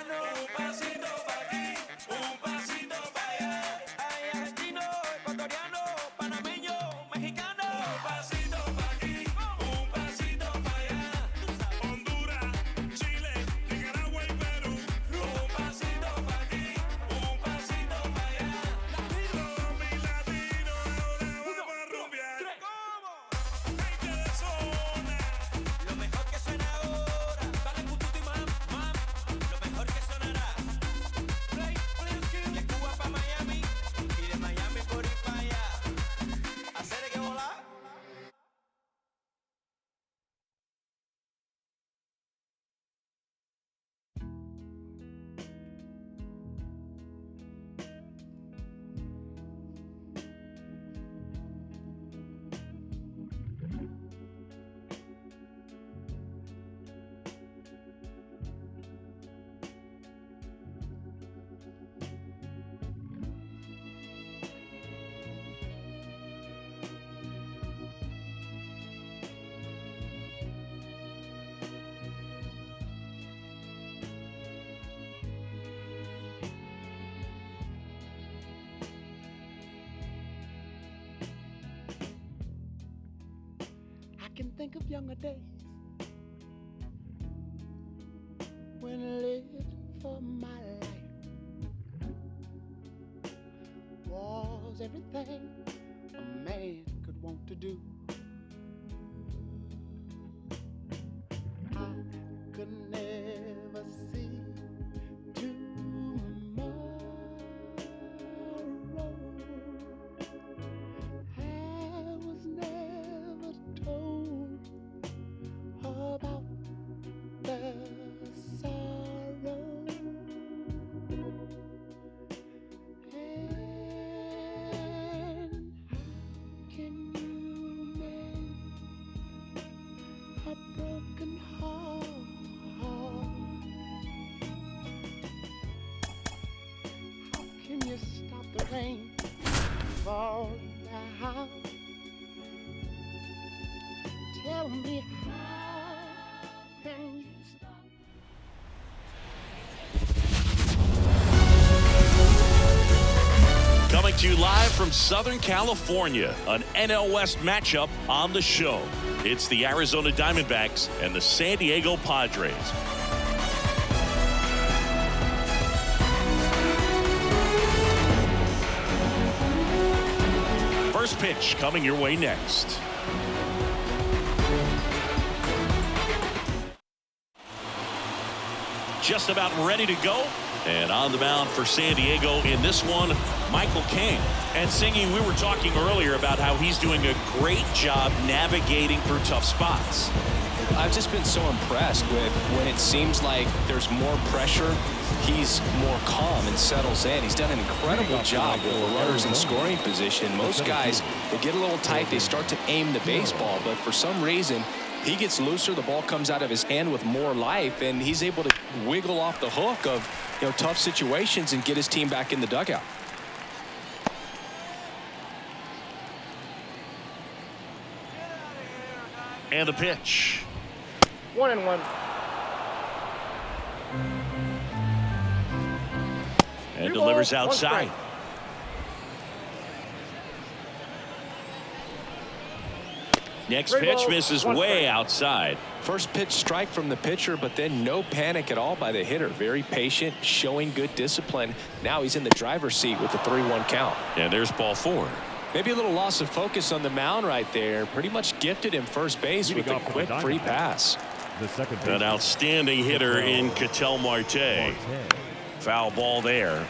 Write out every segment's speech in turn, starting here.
Un pasito pa' aquí, un pasito pa' allá. Hay argentino, ecuatoriano, panameño, mexicano. Un pasito pa' aquí, un pasito pa' allá. Honduras, Chile, Nicaragua y Perú. Un pasito pa' aquí, un pasito pa' allá. Todos mis latinos ahora vamos a rumbear. Gente de zona. Lo mejor que suena ahora. Dale putito y mam, mam. Lo mejor que sonará. Play, de Cuba pa' Miami. Y de Miami por ir pa' allá. Hacer que volar. I can think of younger days when I lived for my life was everything a man could want to do. I could never see tomorrow. I was never told about the sorrow. And how can you mend a broken heart? How can you stop the rain falling down? Tell me how can you stop? Coming to you live from Southern California, an NL West matchup on the show. It's the Arizona Diamondbacks and the San Diego Padres. First pitch coming your way next. Just about ready to go. And on the mound for San Diego in this one, Michael King. And Singy, we were talking earlier about how he's doing a great job navigating through tough spots. I've just been so impressed with when it seems like there's more pressure, he's more calm and settles in. He's done an incredible job with the runners in scoring position. Most guys, they get a little tight, they start to aim the baseball, but for some reason, he gets looser, the ball comes out of his hand with more life, and he's able to wiggle off the hook of tough situations and get his team back in the dugout. And the pitch. 1-1. And delivers outside. Next pitch misses way outside. First pitch strike from the pitcher, but then no panic at all by the hitter. Very patient, showing good discipline. Now he's in the driver's seat with the 3-1 count. And there's ball 4. Maybe a little loss of focus on the mound right there. Pretty much gifted him first base with a quick free pass. An outstanding hitter in Ketel Marte. Foul ball there.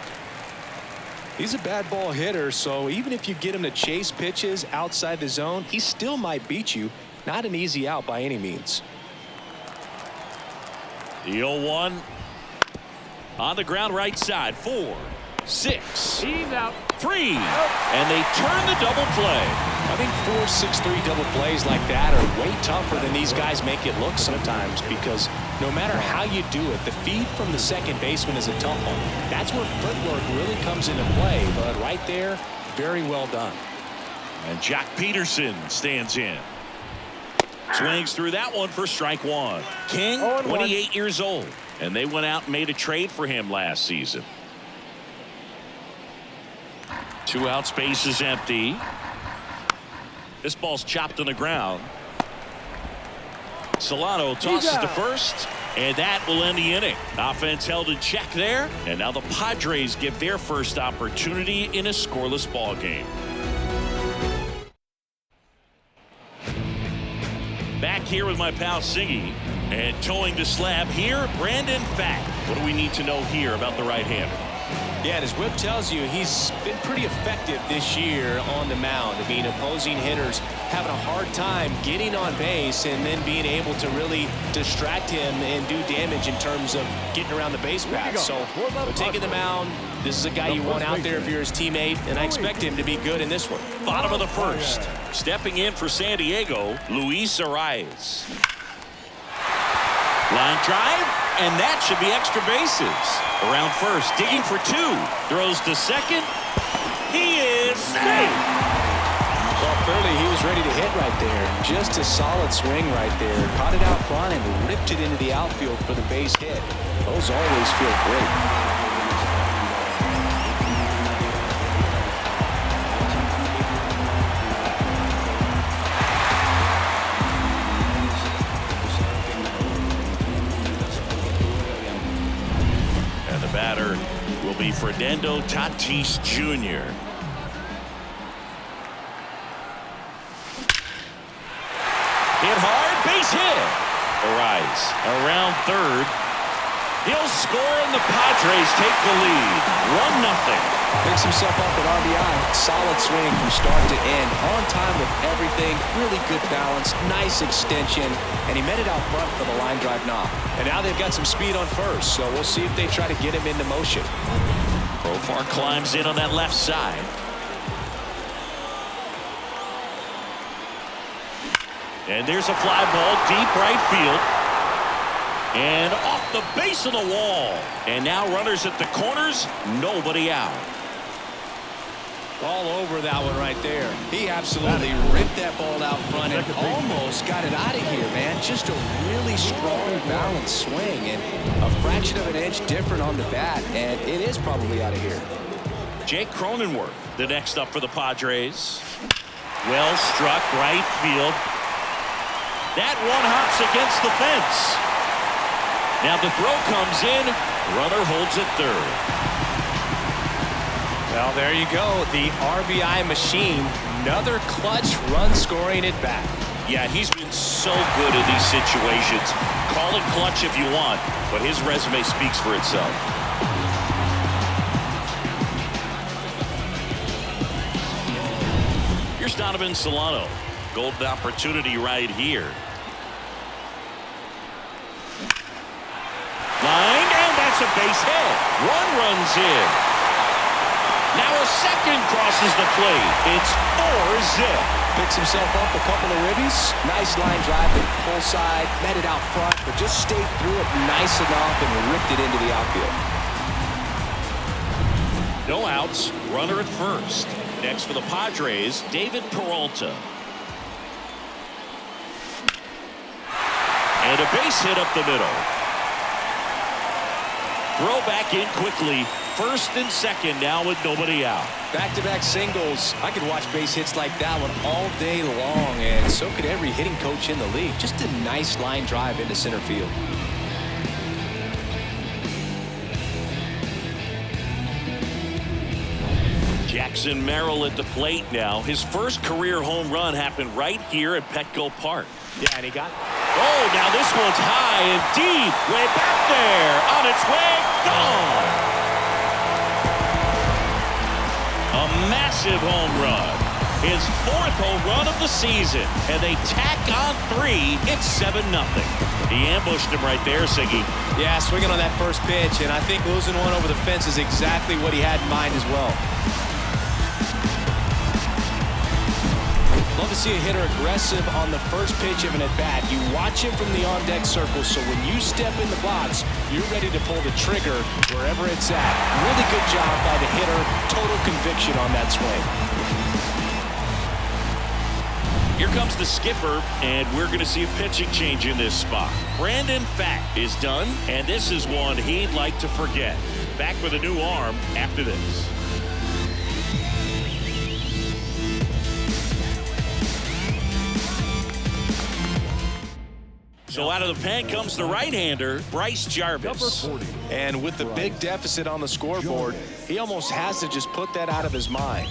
He's a bad ball hitter, so even if you get him to chase pitches outside the zone, he still might beat you. Not an easy out by any means. The 0-1 on the ground right side. 4, 6, He's out. 3, and they turn the double play. I think 4, 6, 3 double plays like that are way tougher than these guys make it look sometimes, because no matter how you do it, the feed from the second baseman is a tough one. That's where footwork really comes into play, but right there, very well done. And Jack Peterson stands in. Swings through that one for strike 1. King, 28 years old, And they went out and made a trade for him last season. 2 outs, base is empty. This ball's chopped on the ground. Solano tosses to first, and that will end the inning. Offense held in check there, and now the Padres get their first opportunity in a scoreless ball game. Back here with my pal Siggy, and towing the slab here, Brandon Pfaadt. What do we need to know here about the right-hander? Yeah, and as Whip tells you, he's been pretty effective this year on the mound. I mean, opposing hitters having a hard time getting on base and then being able to really distract him and do damage in terms of getting around the base path. So, we're taking the mound. This is a guy you want out there if you're his teammate, and I expect him to be good in this one. Bottom of the first. Stepping in for San Diego, Luis Arias. Line drive, and that should be extra bases. Around first, digging for 2. Throws to second. He is safe. Well, clearly he was ready to hit right there. Just a solid swing right there. Caught it out front and ripped it into the outfield for the base hit. Those always feel great. Batter will be Fernando Tatis Jr. Hit hard, base hit. Arise around third. He'll score and the Padres take the lead. 1-0. Picks himself up at RBI. Solid swing from start to end. On time with everything. Really good balance. Nice extension. And he met it out front for the line drive knock. And now they've got some speed on first. So we'll see if they try to get him into motion. Profar climbs in on that left side. And there's a fly ball deep right field. And off the base of the wall. And now runners at the corners. Nobody out. All over that one right there. He absolutely ripped that ball out front and almost got it out of here, man. Just a really strong, balanced swing and a fraction of an inch different on the bat, and it is probably out of here. Jake Cronenworth, the next up for the Padres. Well struck right field. That one hops against the fence. Now the throw comes in. Runner holds at third. Well, there you go. The RBI machine. Another clutch run scoring at bat. Yeah, he's been so good in these situations. Call it clutch if you want, but his resume speaks for itself. Here's Donovan Solano. Golden opportunity right here. Line, and that's a base hit. One runs in. Now a second crosses the plate. It's 4-zip. Picks himself up a couple of ribbies. Nice line drive to the pull side. Met it out front, but just stayed through it nice enough and ripped it into the outfield. No outs. Runner at first. Next for the Padres, David Peralta. And a base hit up the middle. Throw back in quickly. First and second now with nobody out. Back-to-back singles. I could watch base hits like that one all day long, and so could every hitting coach in the league. Just a nice line drive into center field. Jackson Merrill at the plate now. His first career home run happened right here at Petco Park. Yeah, and he got... Oh, now this one's high and deep. Way back there. On its way. Gone. A massive home run. His 4th home run of the season. And they tack on 3. It's 7-0. He ambushed him right there, Siggy. Yeah, swinging on that first pitch. And I think losing one over the fence is exactly what he had in mind as well. Love to see a hitter aggressive on the first pitch of an at-bat. You watch him from the on-deck circle, so when you step in the box, you're ready to pull the trigger wherever it's at. Really good job by the hitter. Total conviction on that swing. Here comes the skipper, and we're going to see a pitching change in this spot. Pfaadt is done, and this is one he'd like to forget. Back with a new arm after this. So out of the pen comes the right-hander, Bryce Jarvis. And with the big deficit on the scoreboard, he almost has to just put that out of his mind.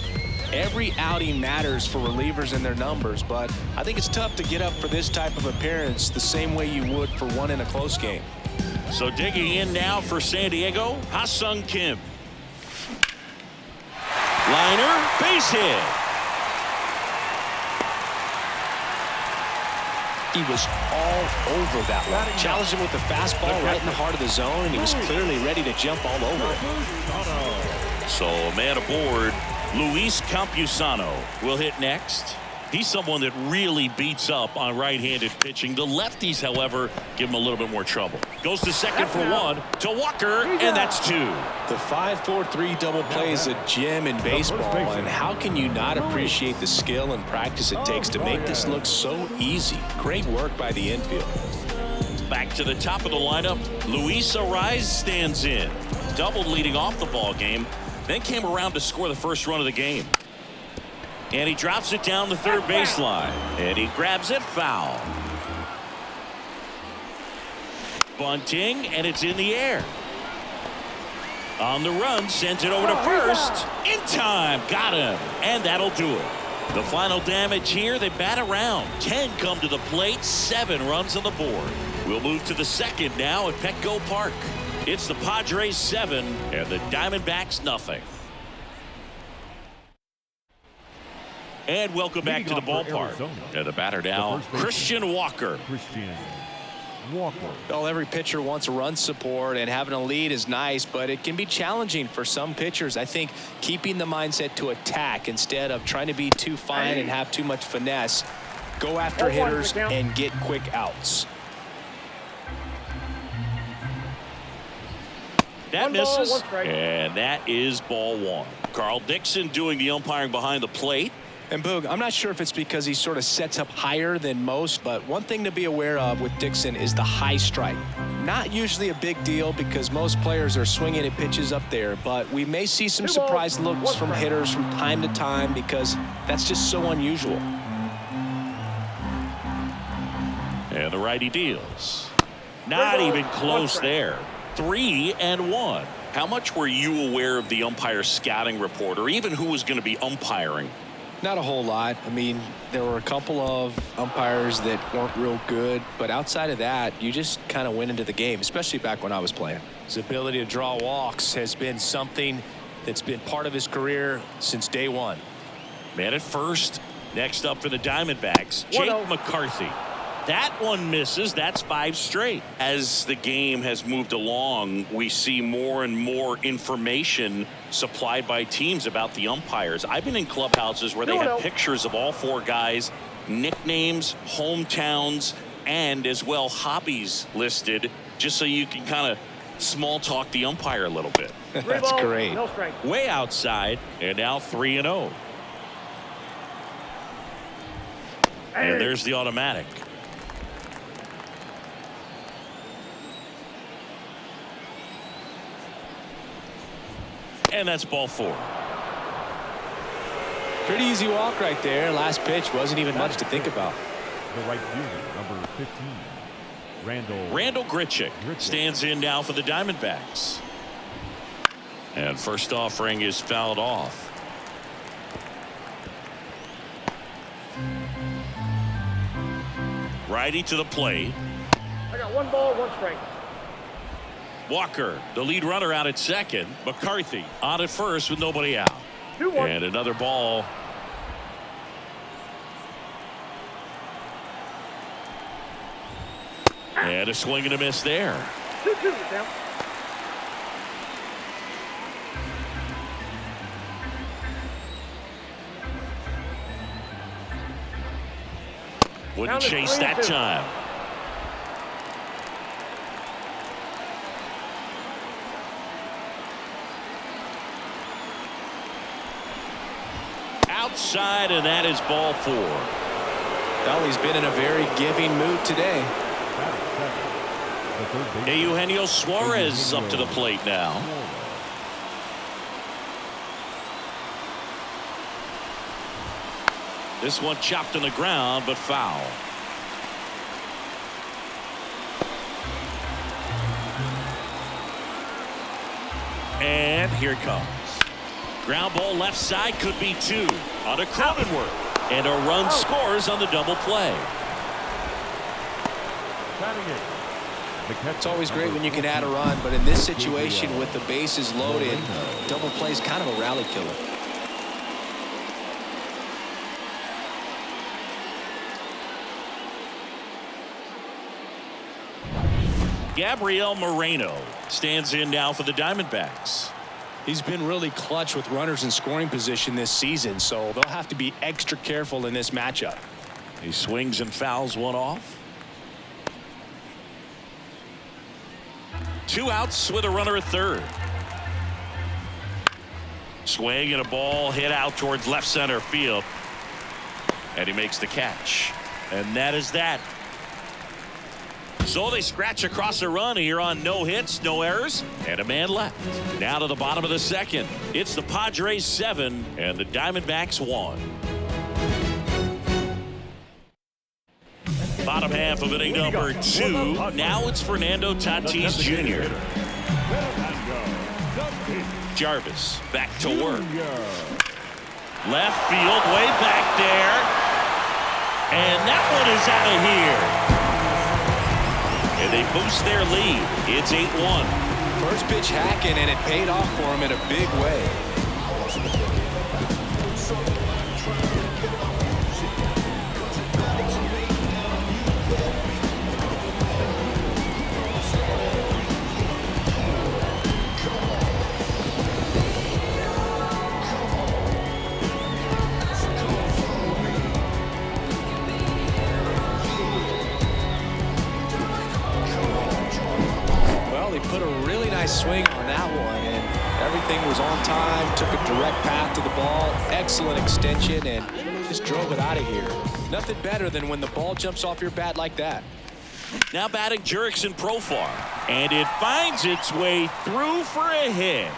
Every outing matters for relievers and their numbers, but I think it's tough to get up for this type of appearance the same way you would for one in a close game. So digging in now for San Diego, Ha-Sung Kim. Liner, base hit. He was all over that one. Challenged him with the fastball right in the heart of the zone, and he was clearly ready to jump all over it. So a man aboard, Luis Campusano will hit next. He's someone that really beats up on right-handed pitching. The lefties, however, give him a little bit more trouble. Goes to second for one to Walker, and that's two. The 5-4-3 double play is a gem in baseball, and how can you not appreciate the skill and practice it takes to make this look so easy? Great work by the infield. Back to the top of the lineup, Luis Arraez stands in. Doubled leading off the ball game, then came around to score the first run of the game. And he drops it down the third baseline. And he grabs it foul. Bunting, and it's in the air. On the run, sent it over to first. In time, got him. And that'll do it. The final damage here, they bat around. 10 come to the plate, 7 runs on the board. We'll move to the second now at Petco Park. It's the Padres 7 and the Diamondbacks nothing. And welcome back to the ballpark. And the batter now, Christian Walker. Well, every pitcher wants run support, and having a lead is nice, but it can be challenging for some pitchers. I think keeping the mindset to attack instead of trying to be too fine and have too much finesse. Go after hitters and get quick outs. That misses, and that is ball one. Carl Dixon doing the umpiring behind the plate. And Boog, I'm not sure if it's because he sort of sets up higher than most, but one thing to be aware of with Dixon is the high strike. Not usually a big deal because most players are swinging at pitches up there, but we may see some surprise looks from hitters from time to time because that's just so unusual. And the righty deals. Not even close there. 3-1. How much were you aware of the umpire scouting report, or even who was going to be umpiring? Not a whole lot. I mean, there were a couple of umpires that weren't real good, but outside of that, you just kind of went into the game, especially back when I was playing. His ability to draw walks has been something that's been part of his career since day one. Man at first. Next up for the Diamondbacks, Jake McCarthy. That one misses. That's 5 straight. As the game has moved along, we see more and more information supplied by teams about the umpires. I've been in clubhouses where they have pictures of all 4 guys, nicknames, hometowns, and as well hobbies listed, just so you can kind of small talk the umpire a little bit. That's great. Way outside, and now 3-0. And there's the automatic. And that's ball 4. Pretty easy walk right there. Last pitch wasn't even much to think about. The right fielder, number 15, Randall Grichuk stands in now for the Diamondbacks. And first offering is fouled off. Righty to the plate. I got 1 ball, 1 strike. Walker, the lead runner, out at second. McCarthy on at first with nobody out. 2-1. And another ball. And a swing and a miss there. 2-2 down. Wouldn't chase that time. Outside, and that is ball 4. Well, he's been in a very giving mood today. Eugenio Suarez up to the plate now. This one chopped on the ground, but foul. And here it comes. Ground ball left side, could be two on a Cronenworth. And a run scores on the double play. It's always great when you can add a run, but in this situation with the bases loaded, double play is kind of a rally killer. Gabriel Moreno stands in now for the Diamondbacks. He's been really clutch with runners in scoring position this season, so they'll have to be extra careful in this matchup. He swings and fouls one off. 2 outs with a runner at third. Swing and a ball hit out towards left center field. And he makes the catch. And that is that. So they scratch across a run here on no hits, no errors, and a man left. Now to the bottom of the second. It's the Padres 7 and the Diamondbacks 1. Bottom half of inning number 2. Now it's Fernando Tatis Jr. Jarvis back to work. Left field, way back there. And that one is out of here. And they boost their lead. It's 8-1. First pitch hacking, and it paid off for him in a big way. Swing on that one, and everything was on time. Took a direct path to the ball, excellent extension, and just drove it out of here. Nothing better than when the ball jumps off your bat like that. Now batting Jurickson Profar, and it finds its way through for a hit.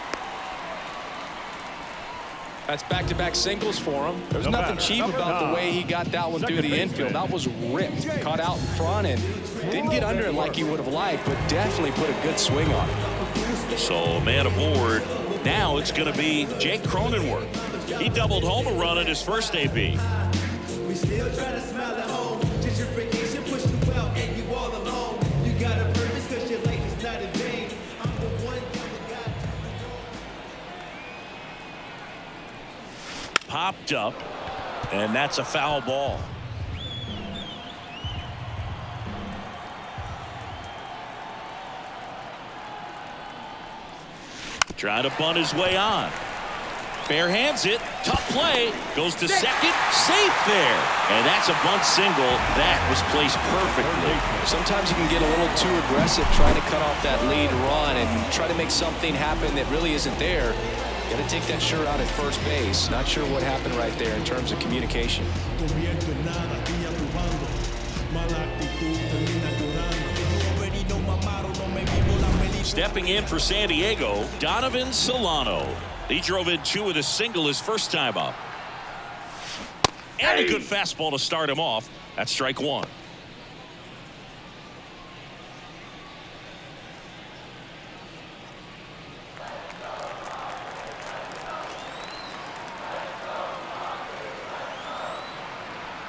That's back-to-back singles for him. There's nothing cheap about the way he got that one through the infield. That was ripped, caught out in front, and didn't get under it like he would have liked, but definitely put a good swing on it. So man aboard. Now it's going to be Jake Cronenworth. He doubled home a run at his first AB. We still try to smile at home. Gentrification push you out and you all alone. You got a purpose because your life is not in vain. I'm the one guy. Popped up, and that's a foul ball. Trying to bunt his way on. Bare hands it. Tough play. Goes to second. Safe there. And that's a bunt single. That was placed perfectly. Sometimes you can get a little too aggressive trying to cut off that lead run and try to make something happen that really isn't there. Got to take that shirt out at first base. Not sure what happened right there in terms of communication. Stepping in for San Diego, Donovan Solano. He drove in 2 with a single his first time up. And a good fastball to start him off. That's strike 1.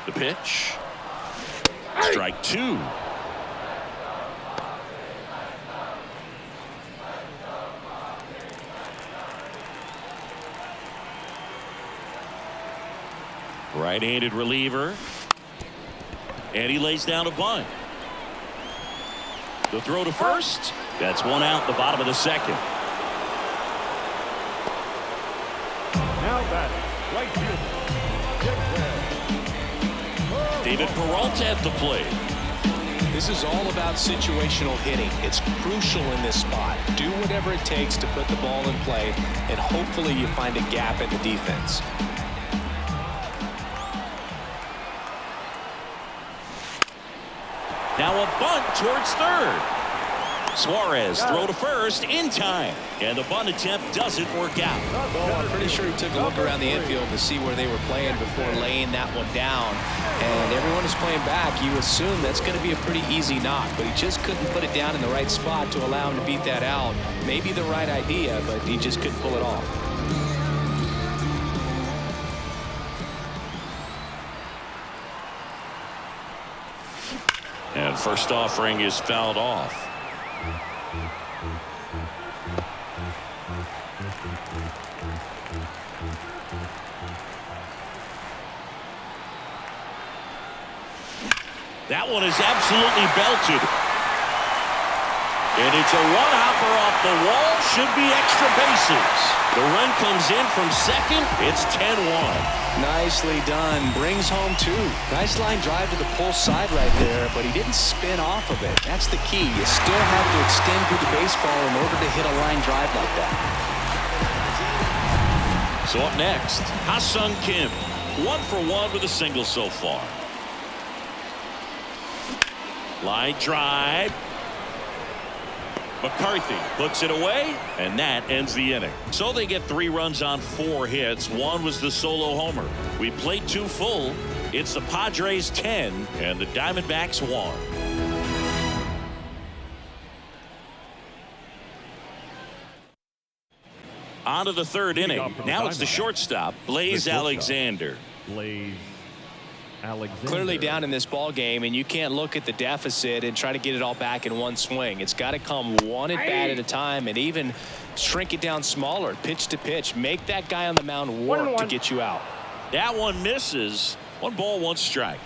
The pitch. Strike 2. Right-handed reliever. And he lays down a bunt. The throw to first. That's 1 out, the bottom of the second. Now batting, right fielder, David Peralta at the plate. This is all about situational hitting. It's crucial in this spot. Do whatever it takes to put the ball in play, and hopefully you find a gap in the defense. Now a bunt towards third. Suarez throw to first in time. And the bunt attempt doesn't work out. Well, I'm pretty sure he took a look around the infield to see where they were playing before laying that one down. And everyone is playing back. You assume that's going to be a pretty easy knock, but he just couldn't put it down in the right spot to allow him to beat that out. Maybe the right idea, but he just couldn't pull it off. And first offering is fouled off. That one is absolutely belted. And it's a one-hopper off the wall. Should be extra bases. The run comes in from second. It's 10-1. Nicely done. Brings home two. Nice line drive to the pull side right there, but he didn't spin off of it. That's the key. You still have to extend through the baseball in order to hit a line drive like that. So up next, Ha-Sung Kim. 1 for 1 with a single so far. Line drive. McCarthy puts it away, and that ends the inning. So they get 3 runs on 4 hits. 1 was the solo homer. We played 2 full. It's the Padres 10 and the Diamondbacks 1. On to the 3rd inning. Now it's the shortstop, Blaze Alexander. Clearly down in this ball game, and you can't look at the deficit and try to get it all back in one swing. It's got to come one at bat at a time, and even shrink it down smaller, pitch to pitch. Make that guy on the mound work to get you out. That one misses. 1 ball, 1 strike.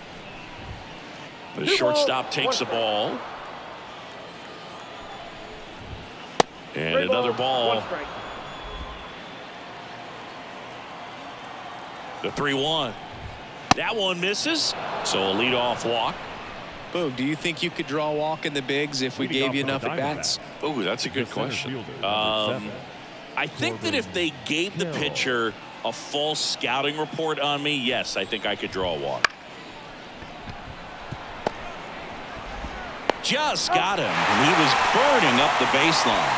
The shortstop takes the ball. And another ball. The 3-1. That one misses. So a leadoff walk. Boog, do you think you could draw a walk in the bigs if we gave you enough at bats? Oh, that's a good question. I think that if they gave the pitcher a false scouting report on me, yes, I think I could draw a walk. Just got him. And he was burning up the baseline.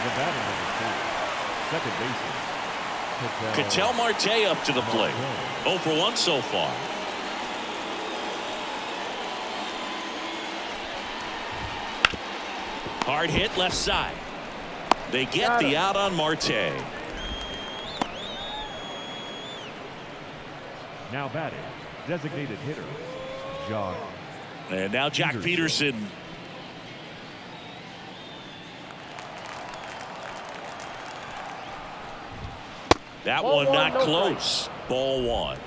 The batter number 2, second baseman. Ketel Marte up to the plate. 0 for 1 so far. Hard hit left side. They get the out on Marte. Now batting, designated hitter, Jock. And now Jack Peterson. That one not close. Ball 1.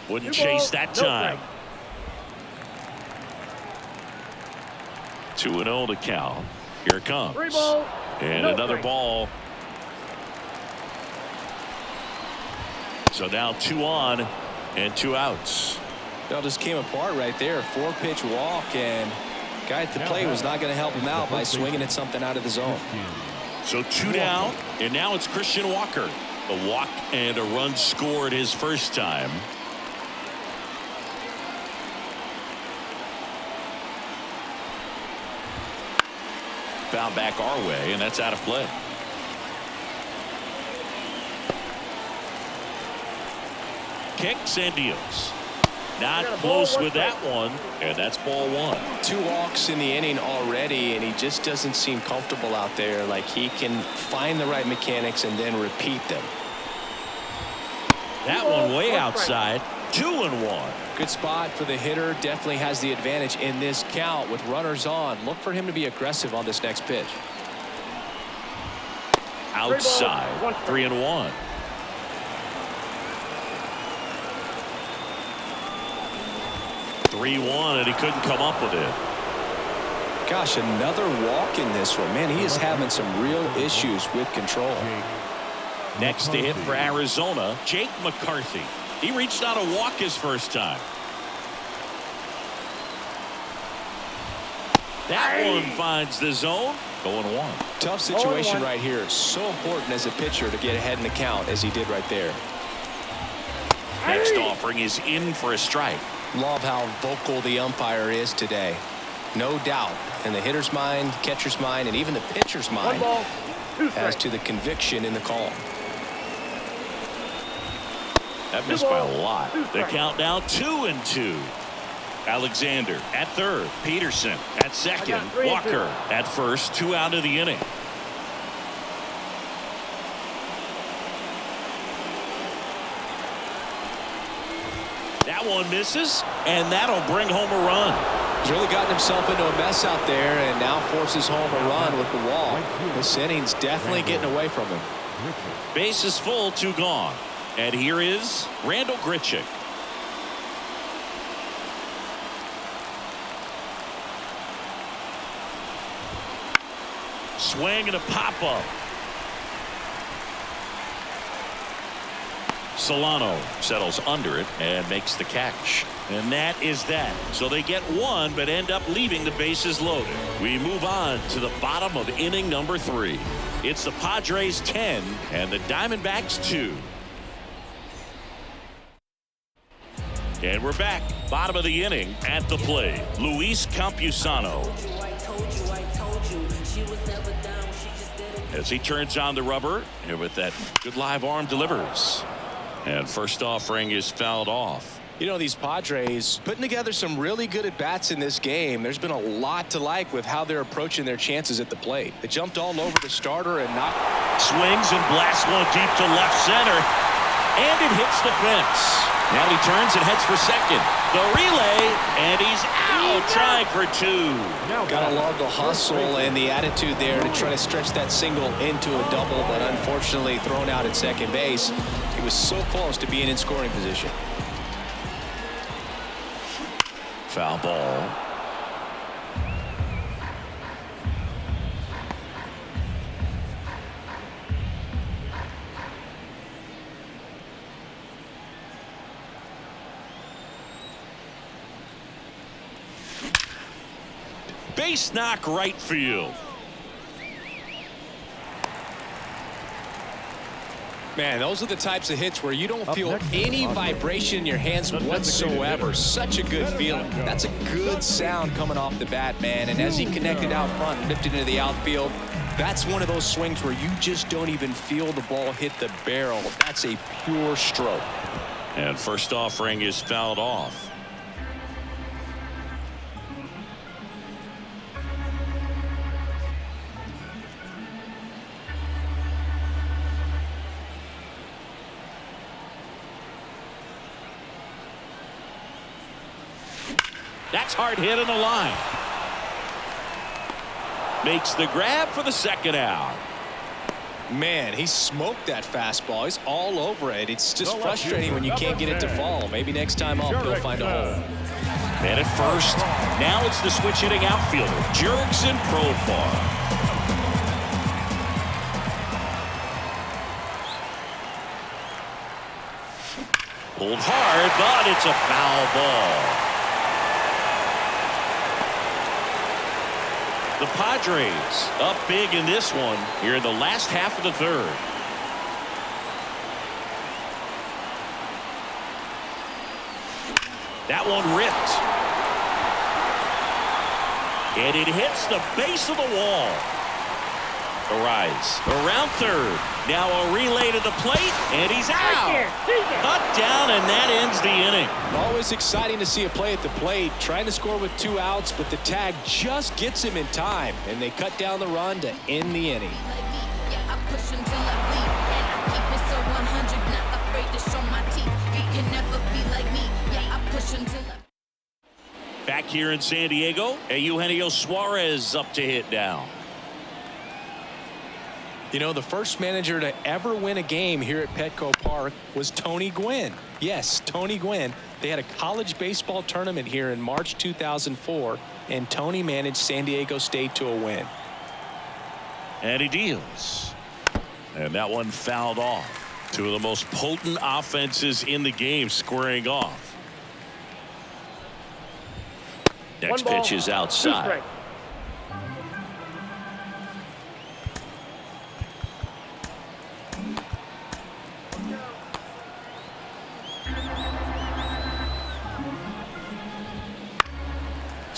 Wouldn't chase that time. 2-0 to count. Here it comes. And another ball. So now 2 on and 2 outs. Well, just came apart right there. 4-pitch walk, and guy at the plate was not going to help him out by swinging at something out of the zone. So 2 down, and now it's Christian Walker. A walk and a run scored his first time. Foul back our way, and that's out of play. Kicks and deals. Not close with that one, and that's ball 1. 2 walks in the inning already, and he just doesn't seem comfortable out there. Like he can find the right mechanics and then repeat them. That one way outside. 2-1. Good spot for the hitter. Definitely has the advantage in this count with runners on. Look for him to be aggressive on this next pitch. Outside. 3-1. And he couldn't come up with it. Gosh, another walk in this one. Man, he is having some real issues with control. Next to hit for Arizona, Jake McCarthy. He reached out a walk his first time. That one finds the zone. 0-1. Tough situation right here. So important as a pitcher to get ahead in the count as he did right there. Next offering is in for a strike. Love how vocal the umpire is today. No doubt in the hitter's mind, catcher's mind, and even the pitcher's mind as to the conviction in the call. That missed by a lot. The count now 2-2. Alexander at third. Peterson at second. Walker at first. 2 out of the inning. That one misses, and that'll bring home a run. He's really gotten himself into a mess out there and now forces home a run with the wall. This inning's definitely getting away from him. Base is full, 2 gone. And here is Randall Grichuk. Swing and a pop-up. Solano settles under it and makes the catch. And that is that. So they get 1 but end up leaving the bases loaded. We move on to the bottom of inning number 3. It's the Padres 10 and the Diamondbacks 2. And we're back. Bottom of the inning at the plate. Luis Campusano. As he turns on the rubber and with that good live arm delivers. And first offering is fouled off. You know, these Padres putting together some really good at-bats in this game. There's been a lot to like with how they're approaching their chances at the plate. They jumped all over the starter and knocked. Swings and blasts one deep to left center. And it hits the fence. Now he turns and heads for second. The relay, and he's out trying for 2. Gotta love the hustle and the attitude there to try to stretch that single into a double, but unfortunately thrown out at second base. He was so close to being in scoring position. Foul ball. Base knock right field. Man, those are the types of hits where you don't feel any vibration in your hands whatsoever. Such a good feeling. That's a good sound coming off the bat, man. And as he connected out front and lifted into the outfield, that's one of those swings where you just don't even feel the ball hit the barrel. That's a pure stroke. And first offering is fouled off. That's hard hit on the line. Makes the grab for the second out. Man, he smoked that fastball. He's all over it. It's just frustrating when you can't get it to fall. Maybe next time up he'll find a hole. Man at first. Now it's the switch hitting outfielder, Jurickson Profar. Pulled hard, but it's a foul ball. The Padres up big in this one here in the last half of the third. That one ripped. And it hits the base of the wall. The rise around third. Now a relay to the plate, and he's out. Cut down, and that ends the inning. Always exciting to see a play at the plate. Trying to score with 2 outs, but the tag just gets him in time, and they cut down the run to end the inning. Back here in San Diego, Eugenio Suarez up to hit now. You know, the first manager to ever win a game here at Petco Park was Tony Gwynn. Yes, Tony Gwynn. They had a college baseball tournament here in March 2004, and Tony managed San Diego State to a win. And he deals. And that one fouled off. 2 of the most potent offenses in the game squaring off. Next pitch is outside.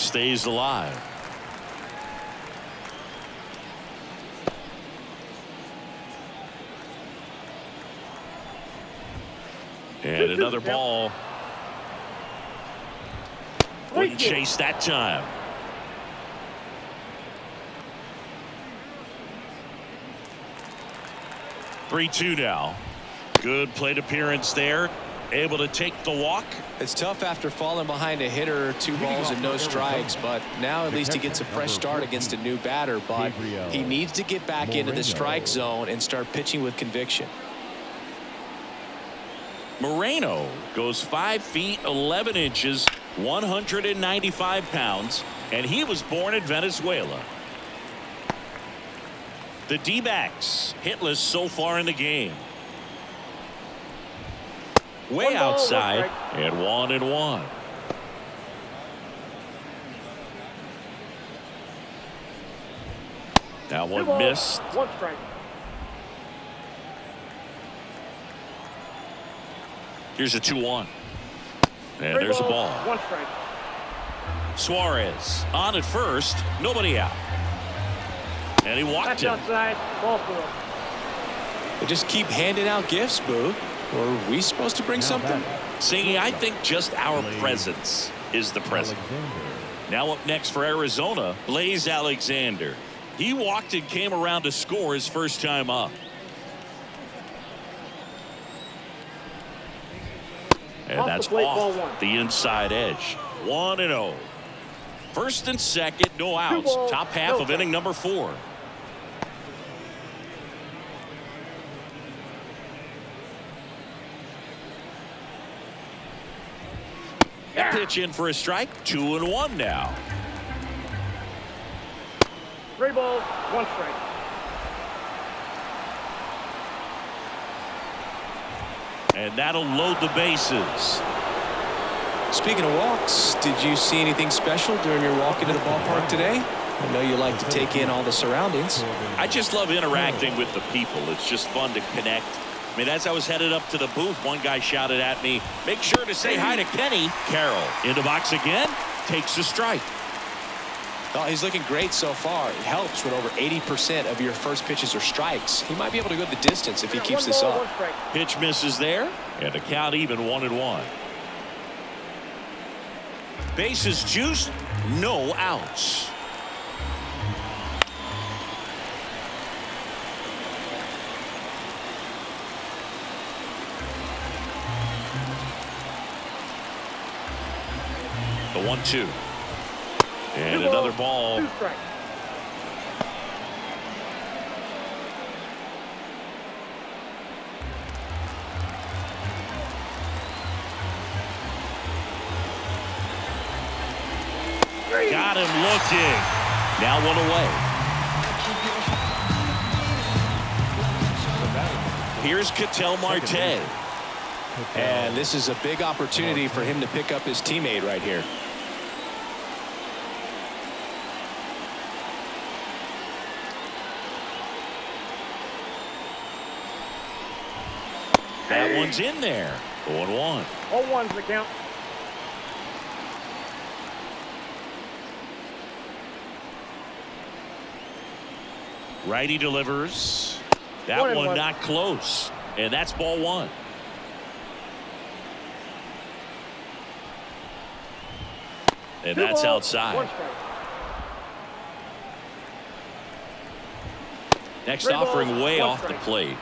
stays alive. And another ball. Wouldn't chase that time. Three-two now. Good plate appearance there. Able to take the walk. It's tough after falling behind a hitter, 2 balls and no strikes, but now at least he gets a fresh start against a new batter, but he needs to get back into the strike zone and start pitching with conviction. Moreno goes 5 feet 11 inches, 195 pounds, and he was born in Venezuela. The D-backs hitless so far in the game. Way outside, and 1-1. That one missed. 1 strike. Here's a 2-1. And there's a ball. 1 strike. Suarez on at first, nobody out. And he walked him. Outside, ball 4. They just keep handing out gifts, Boo. Or are we supposed to bring something? Singy, I think just our presence is the present. Now up next for Arizona, Blaze Alexander. He walked and came around to score his first time up. And that's off the inside edge. 1-0. First and second, no outs. Top half of inning number 4. That pitch in for a strike. 2-1 now. 3 balls, 1 strike. And that'll load the bases. Speaking of walks, did you see anything special during your walk into the ballpark today? I know you like to take in all the surroundings. I just love interacting with the people. It's just fun to connect. I mean, as I was headed up to the booth, one guy shouted at me, "Make sure to say hi to Kenny." Carroll in the box again, takes a strike. Oh, he's looking great so far. It helps when over 80% of your first pitches are strikes. He might be able to go the distance if he keeps this up. Pitch misses there, and the count even 1-1. Bases juiced, no outs. The 1-2. And another ball. 2 strikes. Got him looking. Now 1 away. Here's Ketel Marte. And this is a big opportunity for him to pick up his teammate right here. That one's in there. 0-1. 0-1's the count. Righty delivers. That one not close. And that's ball 1. And that's outside. Next offering way off the plate.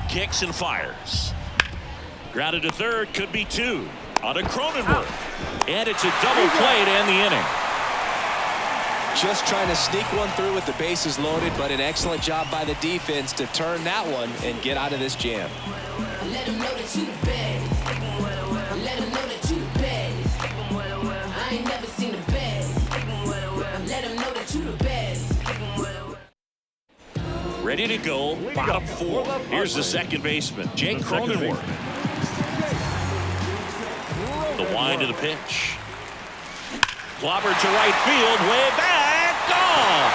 Kicks and fires. Grounded to third, could be 2 on a Cronenworth. And it's a double play to end the inning. Just trying to sneak one through with the bases loaded, but an excellent job by the defense to turn that one and get out of this jam. Let him know that you the best. Let him know that you the best. I ain't never seen the best. Let him know that you the best. Ready to go, bottom 4. Here's the second baseman, Jake Cronenworth. The wind of the pitch. Clobbered to right field, way back, gone.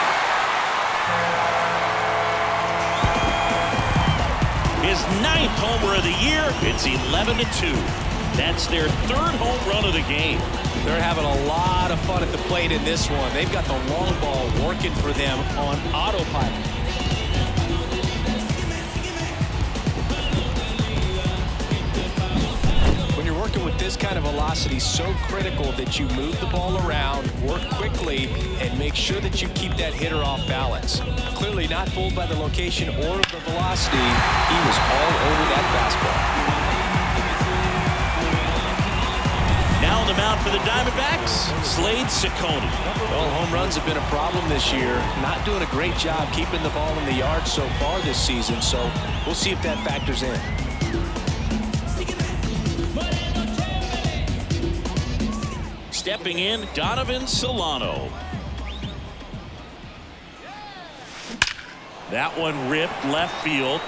his 9th homer of the year. It's 11-2. That's their 3rd home run of the game. They're having a lot of fun at the plate in this one. They've got the long ball working for them on autopilot. When you're working with this kind of velocity, so critical that you move the ball around, work quickly, and make sure that you keep that hitter off balance. Clearly not fooled by the location or the velocity. He was all over that fastball. Now on the mound for the Diamondbacks, Slade Ciccone. Well, home runs have been a problem this year. Not doing a great job keeping the ball in the yard so far this season, so we'll see if that factors in. Stepping in, Donovan Solano. That one ripped left field.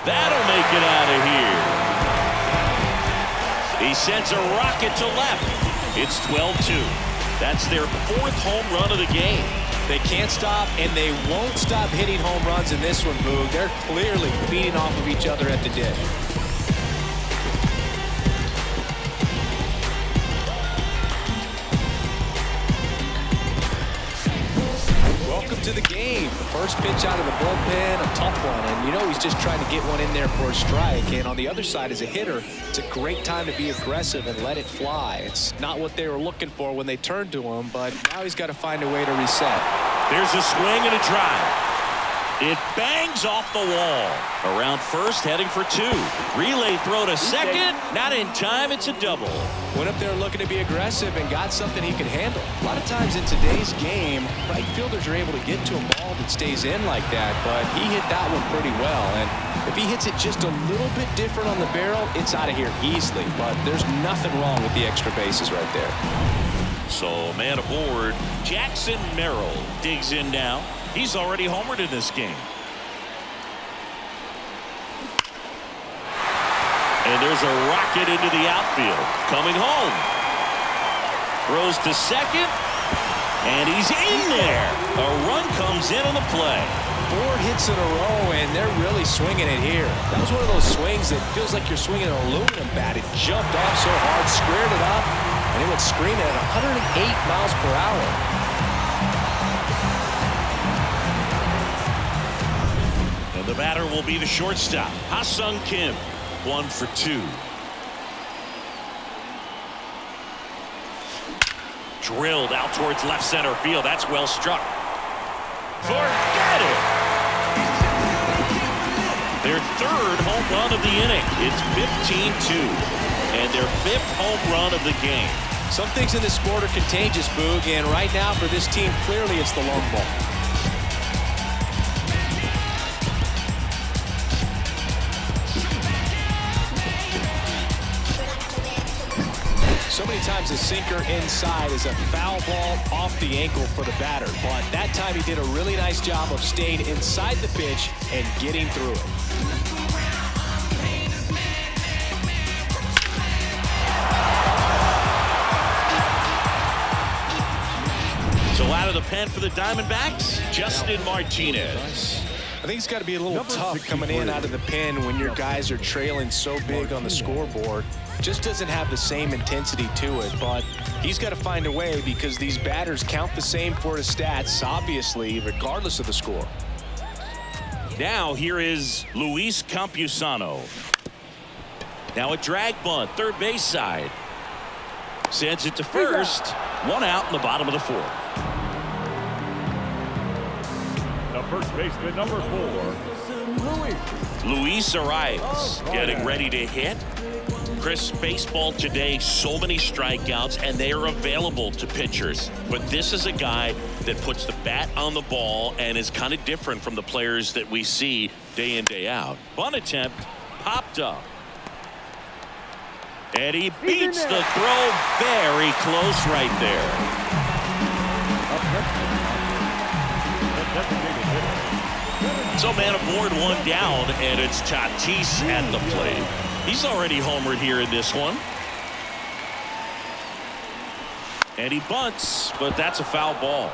That'll make it out of here. He sends a rocket to left. It's 12-2. That's their 4th home run of the game. They can't stop, and they won't stop hitting home runs in this one, Boog. They're clearly feeding off of each other at the dish. Welcome to the game. First pitch out of the bullpen, a tough one. And you know he's just trying to get one in there for a strike. And on the other side, as a hitter, it's a great time to be aggressive and let it fly. It's not what they were looking for when they turned to him, but now he's got to find a way to reset. There's a swing and a drive. It bangs off the wall. Around first, heading for 2. Relay throw to second. Not in time. It's a double. Went up there looking to be aggressive and got something he could handle. A lot of times in today's game, right fielders are able to get to a ball that stays in like that, but he hit that one pretty well. And if he hits it just a little bit different on the barrel, it's out of here easily. But there's nothing wrong with the extra bases right there. So, man aboard. Jackson Merrill digs in now. He's already homered in this game. And there's a rocket into the outfield. Coming home. Throws to second. And he's in there. A run comes in on the play. 4 hits in a row, and they're really swinging it here. That was one of those swings that feels like you're swinging an aluminum bat. It jumped off so hard, squared it up, and it went screaming at 108 miles per hour. And the batter will be the shortstop, Ha-Sung Kim. 1 for 2. Drilled out towards left center field. That's well struck. Forget it. Their 3rd home run of the inning. It's 15-2. And their 5th home run of the game. Some things in this sport are contagious, Boog, and right now for this team, clearly it's the long ball. So many times a sinker inside is a foul ball off the ankle for the batter, but that time he did a really nice job of staying inside the pitch and getting through it. So out of the pen for the Diamondbacks, Justin Martinez. I think it's got to be a little tough coming in out of the pen when your guys are trailing so big on the scoreboard. Just doesn't have the same intensity to it, but he's got to find a way because these batters count the same for his stats, obviously, regardless of the score. Now here is Luis Campusano. Now a drag bunt, third base side. Sends it to first. 1 out in the bottom of the 4th. The first baseman, number 4, Luis arrives, getting ready to hit. Chris, baseball today, so many strikeouts, and they are available to pitchers. But this is a guy that puts the bat on the ball and is kind of different from the players that we see day in, day out. Bunt attempt, popped up. And he beats the throw very close right there. So man aboard, 1 down, and it's Tatis at the plate. He's already homered here in this one. And he bunts, but that's a foul ball.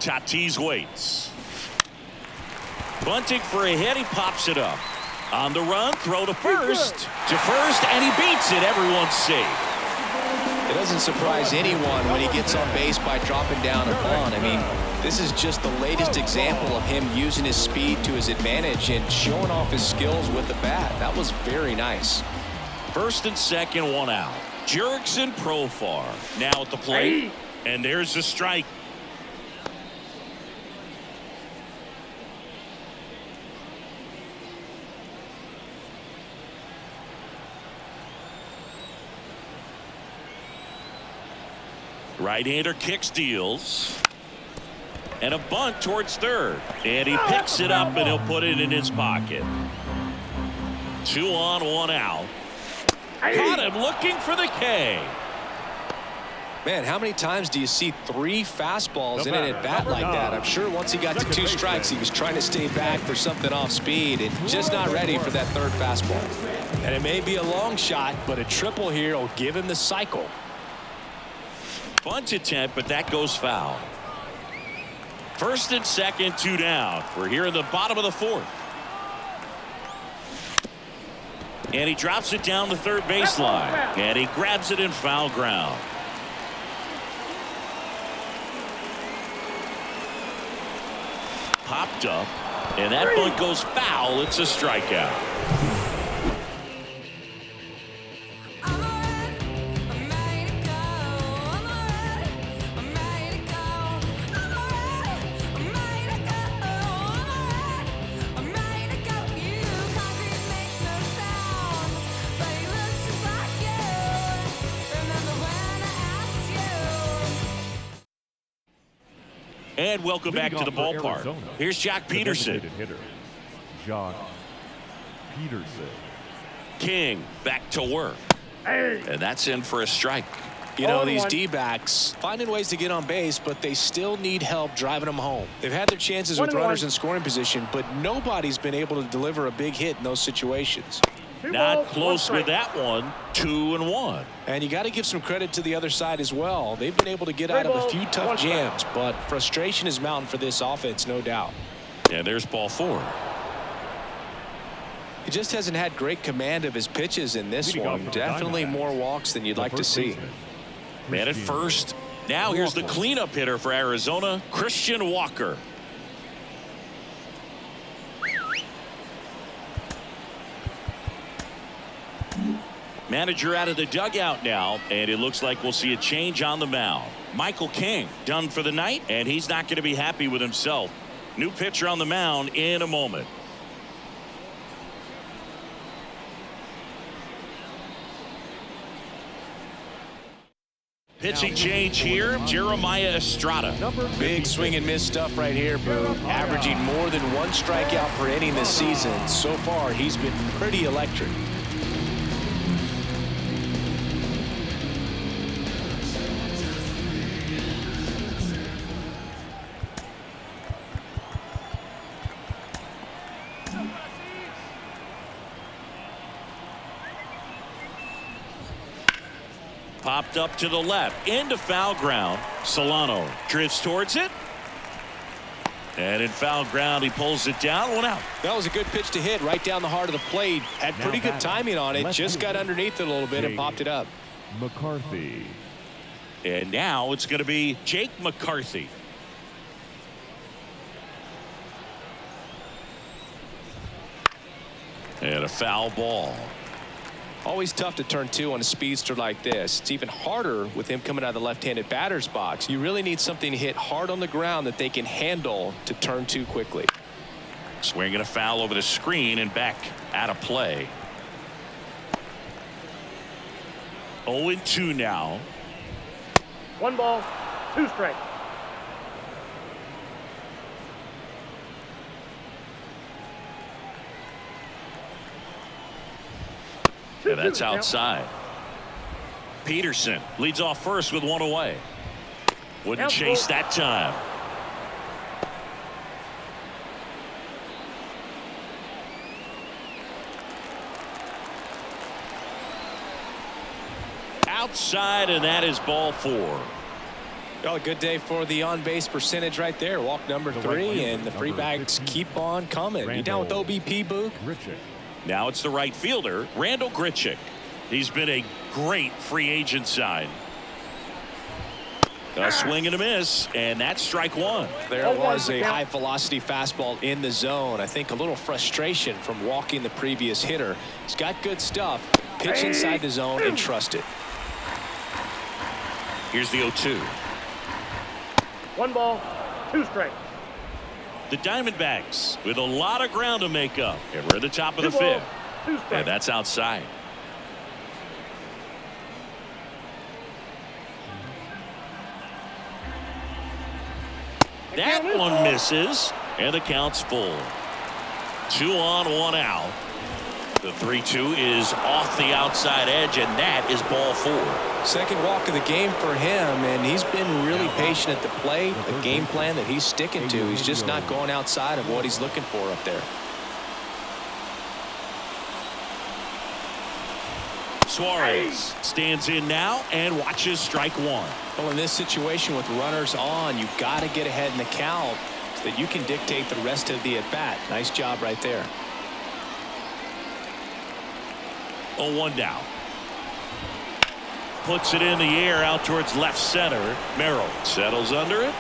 Tatis waits. Bunting for a hit. He pops it up. On the run, throw to first. And he beats it. Everyone's safe. It doesn't surprise anyone when he gets on base by dropping down a bunt. I mean, this is just the latest example of him using his speed to his advantage and showing off his skills with the bat. That was very nice. First and second, one out. Jurickson Profar now at the plate. And there's the strike. Right-hander kick steals. And a bunt towards third. And he picks it up and he'll put it in his pocket. 2 on, 1 out. Caught him looking for the K. Man, how many times do you see 3 fastballs in an at-bat like that? I'm sure once he got to 2 strikes, he was trying to stay back for something off speed and just not ready for that 3rd fastball. And it may be a long shot, but a triple here will give him the cycle. Bunt attempt, but that goes foul. First and second, 2 down. We're here in the bottom of the 4th. And he drops it down the third baseline. And he grabs it in foul ground. Popped up. And that bunt goes foul. It's a strikeout. And welcome back to the ballpark. Arizona, Here's Jock Peterson. Hitter, Jock Peterson. King back to work. And that's in for a strike. You know, these D-backs finding ways to get on base, but they still need help driving them home. They've had their chances with runners in scoring position, but nobody's been able to deliver a big hit in those situations. Not close with that one. 2-1. And you got to give some credit to the other side as well. They've been able to get out of a few tough jams, but frustration is mounting for this offense, no doubt. And there's ball 4. He just hasn't had great command of his pitches in this one. Definitely more walks than you'd like to see. Man at first. Now here's the cleanup hitter for Arizona, Christian Walker. Manager out of the dugout now, and it looks like we'll see a change on the mound. Michael King done for the night, and he's not going to be happy with himself. New pitcher on the mound in a moment. Pitching change here, Jeremiah Estrada. Big swing and miss stuff right here, Boo. Averaging more than 1 strikeout per inning this season. So far, he's been pretty electric. Popped up to the left into foul ground. Solano drifts towards it, and in foul ground he pulls it down. 1 out. That was a good pitch to hit right down the heart of the plate. Had pretty good timing on it. Just got underneath it a little bit and popped it up. McCarthy. And now it's going to be Jake McCarthy. And a foul ball. Always tough to turn 2 on a speedster like this. It's even harder with him coming out of the left-handed batter's box. You really need something to hit hard on the ground that they can handle to turn 2 quickly. Swinging a foul over the screen and back out of play. 0-2 now. 1 ball, 2 strikes. And that's outside. Peterson leads off first with 1 away. Wouldn't chase that time. Outside, and that is ball 4. Well, a good day for the on-base percentage right there. Walk number 3, and the free bags keep on coming. You down with OBP, Boog? Now it's the right fielder, Randall Grichuk. He's been a great free agent sign. A swing and a miss, and that's strike 1. There was a high-velocity fastball in the zone. I think a little frustration from walking the previous hitter. He's got good stuff. Pitch inside the zone and trust it. Here's the 0-2. 1 ball, 2 strikes. The Diamondbacks with a lot of ground to make up. And we're at the top of the 5th. And that's outside. That one misses, and the count's full. 2 on, 1 out. The 3-2 is off the outside edge, and that is ball 4. Second walk of the game for him, and he's been really patient at the plate. The game plan that he's sticking to, he's just not going outside of what he's looking for up there. Suarez stands in now and watches strike 1. Well, in this situation with runners on, you've got to get ahead in the count so that you can dictate the rest of the at-bat. Nice job right there. 0-1 down. Puts it in the air out towards left center. Merrill settles under it.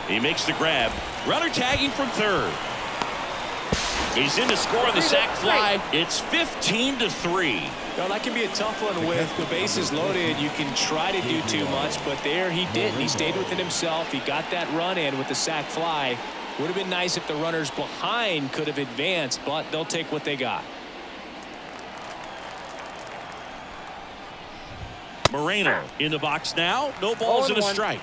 He makes the grab. Runner tagging from third. He's in to score on the sac fly. It's 15-3. Well, that can be a tough one with the bases loaded. You can try to do too much, but there he didn't. He stayed within himself. He got that run in with the sac fly. Would have been nice if the runners behind could have advanced, but they'll take what they got. Moreno in the box now. No balls and a strike.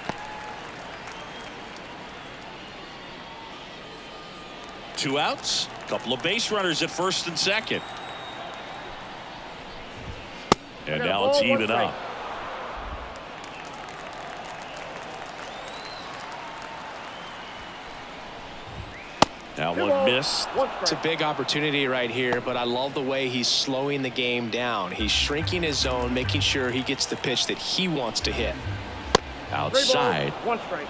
2 outs. Couple of base runners at first and second. And now it's even up. Now one missed. It's a big opportunity right here, but I love the way he's slowing the game down. He's shrinking his zone, making sure he gets the pitch that he wants to hit. Outside. 1 strike.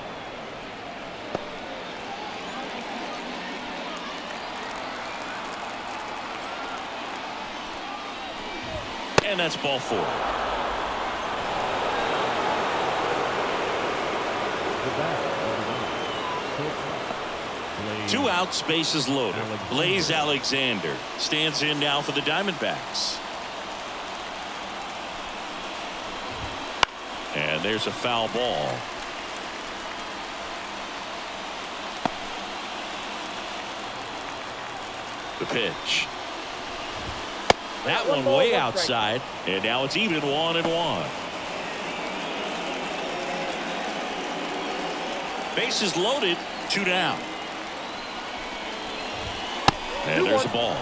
And that's ball 4. Two outs, bases loaded. Blaze Alexander stands in now for the Diamondbacks. And there's a foul ball. The pitch. That one way outside, and now it's even 1-1. Bases loaded, 2 down. And there's a ball.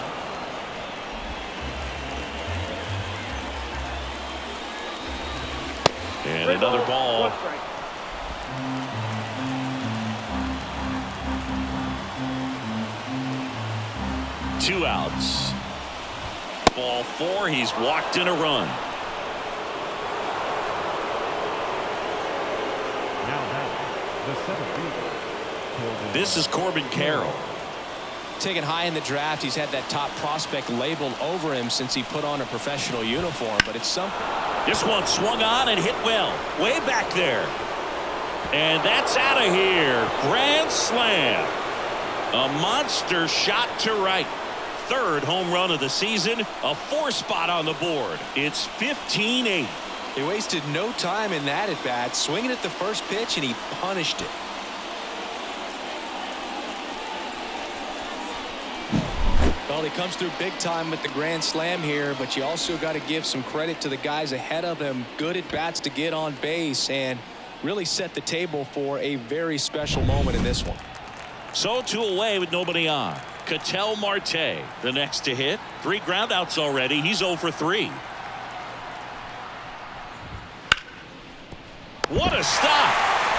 And another ball. Two outs. Ball 4. He's walked in a run. This is Corbin Carroll. Taken high in the draft, he's had that top prospect labeled over him since he put on a professional uniform, but it's something. This one swung on and hit well, way back there. And that's out of here. Grand slam. A monster shot to right. Third home run of the season, a 4 spot on the board. It's 15-8. He wasted no time in that at bat, swinging at the first pitch, and he punished it. Well, he comes through big time with the grand slam here, but you also got to give some credit to the guys ahead of him. Good at bats to get on base and really set the table for a very special moment in this one. So 2 away with nobody on. Ketel Marte, the next to hit. 3 groundouts already. He's 0 for 3. What a stop.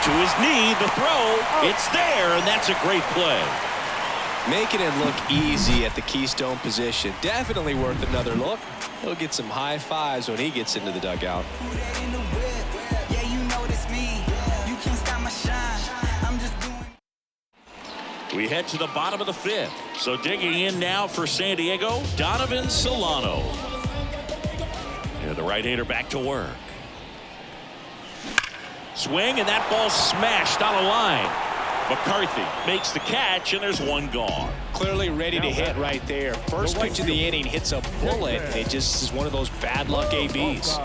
To his knee, the throw. It's there, and that's a great play. Making it look easy at the keystone position. Definitely worth another look. He'll get some high fives when he gets into the dugout. Yeah, you know it's me. We head to the bottom of the 5th. So digging in now for San Diego, Donovan Solano. And the right-hander back to work. Swing, and that ball smashed on a line. McCarthy makes the catch, and there's one gone. Clearly ready to hit right there. First pitch of the inning hits a bullet. It just is one of those bad luck ABs.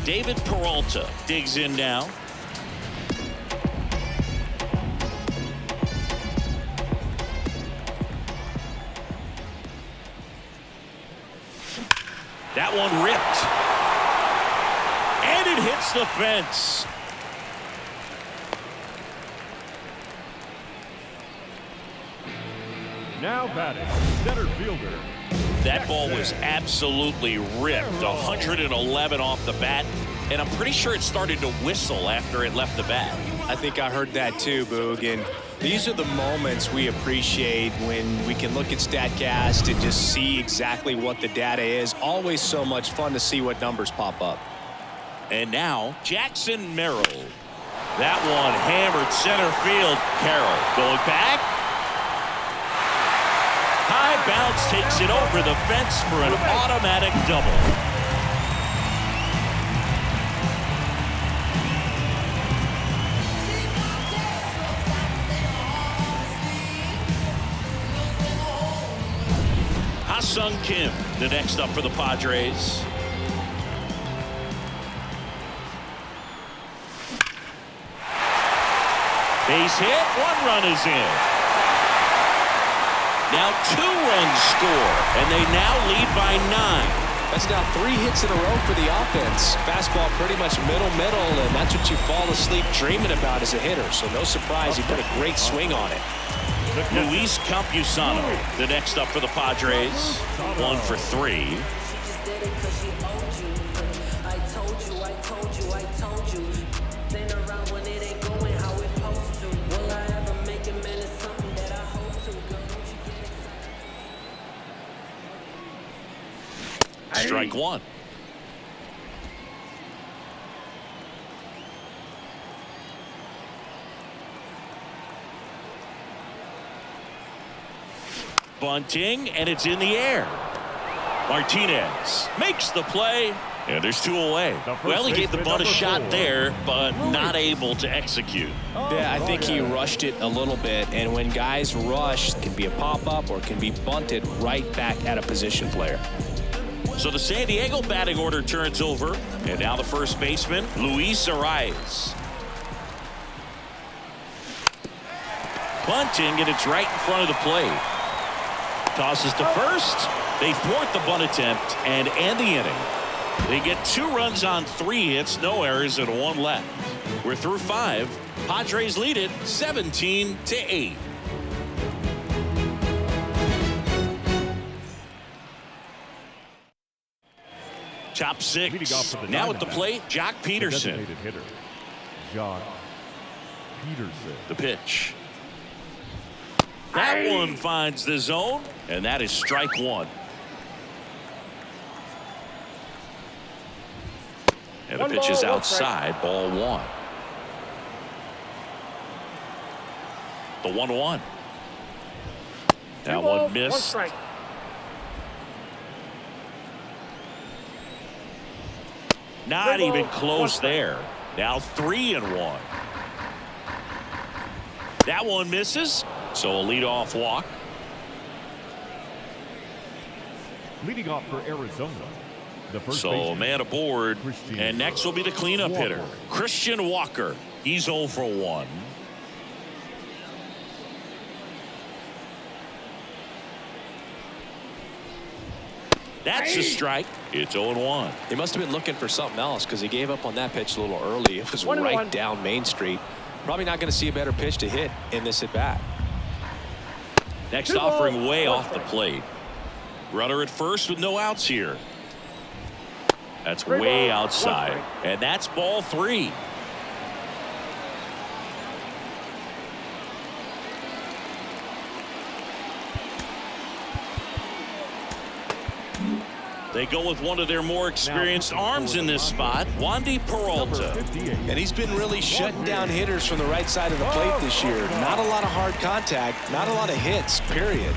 David Peralta digs in now. That one ripped. And it hits the fence. Now batting, center fielder. That ball was absolutely ripped. 111 off the bat. And I'm pretty sure it started to whistle after it left the bat. I think I heard that too, Boog. And these are the moments we appreciate when we can look at StatCast and just see exactly what the data is. Always so much fun to see what numbers pop up. And now Jackson Merrill. That one hammered center field. Carroll going back. High bounce takes it over the fence for an automatic double. Ha-Sung Kim, the next up for the Padres. Base hit, 1 run is in. Now 2 runs score, and they now lead by 9. That's now 3 hits in a row for the offense. Fastball pretty much middle, and that's what you fall asleep dreaming about as a hitter. So no surprise, he put a great swing on it. Luis Campusano, the next up for the Padres. 1 for 3. Strike 1. Bunting, and it's in the air. Martinez makes the play, and there's 2 away. Well, he gave the bunt a shot there, but not able to execute. Yeah, I think he rushed it a little bit, and when guys rush, it can be a pop-up or it can be bunted right back at a position player. So the San Diego batting order turns over, and now the first baseman, Luis Arias. Bunting, and it's right in front of the plate. Tosses to first. They thwart the bunt attempt and end the inning. They get 2 runs on 3 hits, no errors, and 1 left. We're through 5. Padres lead it 17-8. Top 6. Now at the plate, Jock Peterson. Designated hitter, Jock Peterson. The pitch. That one finds the zone, and that is strike 1. And the pitch is outside, ball 1. The 1-1. That one missed. Not even close there. Now 3-1. That one misses. So a leadoff walk. Leading off for Arizona, the first So a man aboard. Christian And next will be the cleanup hitter, Christian Walker. He's 0 for 1. That's a strike. It's 0-1. He must have been looking for something else because he gave up on that pitch a little early. It was right down Main Street. Probably not going to see a better pitch to hit in this at bat. Next offering way off the plate. Runner at first with no outs here. That's way outside. And that's ball 3. They go with one of their more experienced arms in this spot, Wandy Peralta. And he's been really shutting down hitters from the right side of the plate this year. Not a lot of hard contact, not a lot of hits, period.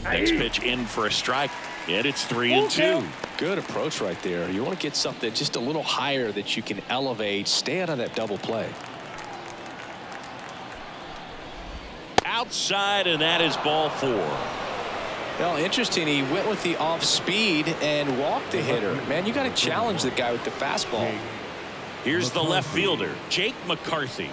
Next pitch in for a strike, and it's 3-2. Good approach right there. You want to get something just a little higher that you can elevate. Stay out of that double play. Outside, and that is ball 4. Well, interesting. He went with the off speed and walked the hitter. Man, you got to challenge the guy with the fastball. Here's the left fielder, Jake McCarthy.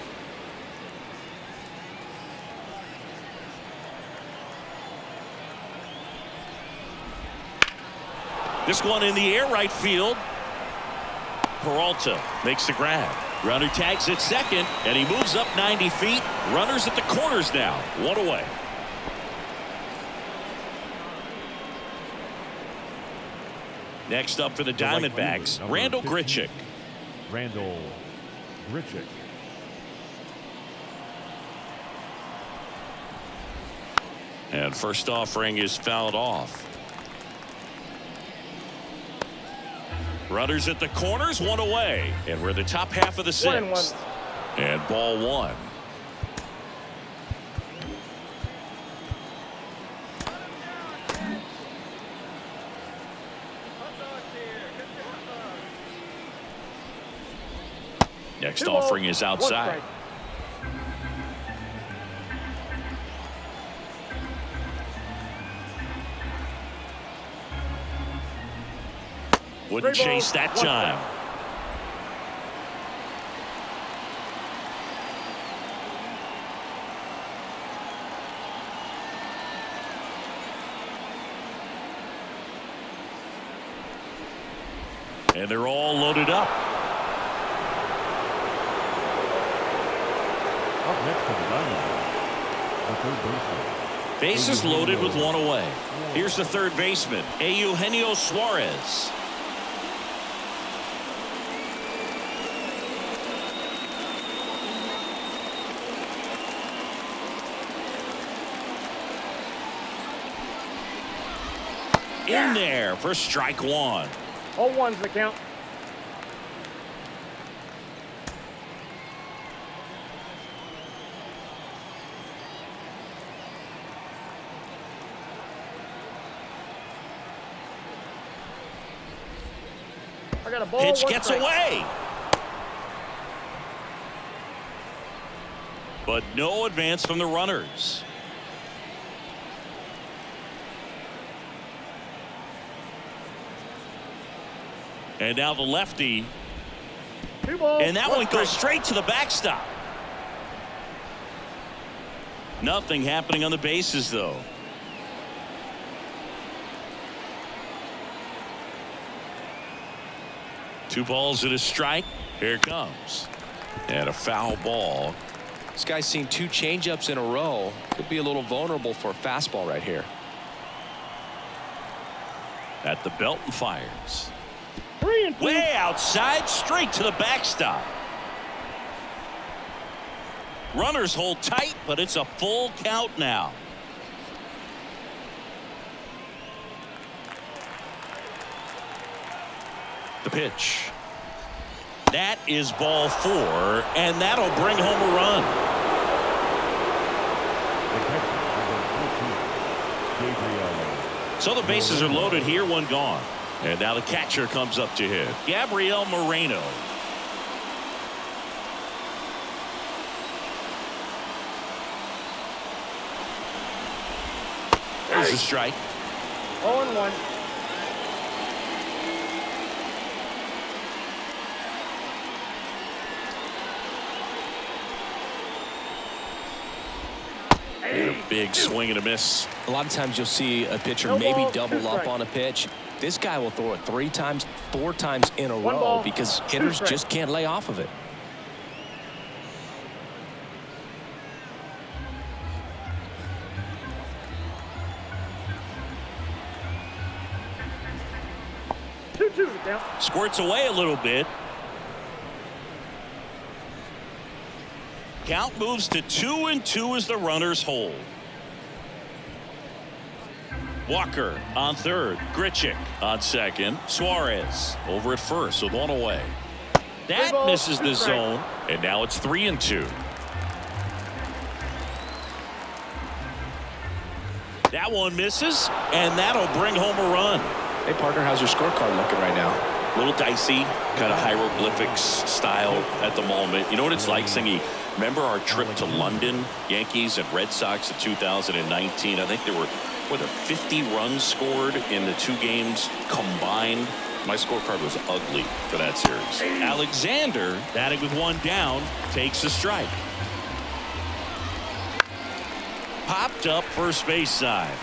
This one in the air, right field. Peralta makes the grab. Runner tags at second, and he moves up 90 feet. Runners at the corners now. 1 away. Next up for the Diamondbacks, Randall Grichuk. Randall Grichuk. And first offering is fouled off. Runners at the corners, 1 away. And we're the top half of the 6th. And ball 1. Next offering is outside. Wouldn't chase that time. And they're all loaded up. Up next to the Diamondbacks, the third baseman. Bases loaded with 1 away. Here's the third baseman, Eugenio Suarez. In there for strike 1. 0-1's the count. I got a ball. Pitch gets away. But no advance from the runners. And now the lefty. 2 balls. And that one goes straight to the backstop. Nothing happening on the bases, though. Two balls and a strike. Here it comes. And a foul ball. This guy's seen 2 changeups in a row. Could be a little vulnerable for a fastball right here. At the belt and fires. 3-2. Way outside, straight to the backstop. Runners hold tight, but it's a full count now. The pitch. That is ball 4, and that'll bring home a run. So the bases are loaded here, 1 gone. And now the catcher comes up to hit. Gabriel Moreno. There's a strike. 0-1. Big swing and a miss. A lot of times you'll see a pitcher maybe double up on a pitch. This guy will throw it 3 times, 4 times in a row because hitters just can't lay off of it. Two, 2-2 count. Squirts away a little bit. Count moves to 2-2 as the runners hold. Walker on third. Grichuk on second. Suarez over at first with one away. That misses the zone, and now it's 3-2. That one misses, and that'll bring home a run. Hey, partner, how's your scorecard looking right now? A little dicey, kind of hieroglyphics style at the moment. You know what it's like, Singy? Remember our trip to London, Yankees and Red Sox in 2019? I think there were 50 runs scored in the two games combined. My scorecard was ugly for that series. Alexander, batting with one down, takes a strike. Popped up first base side.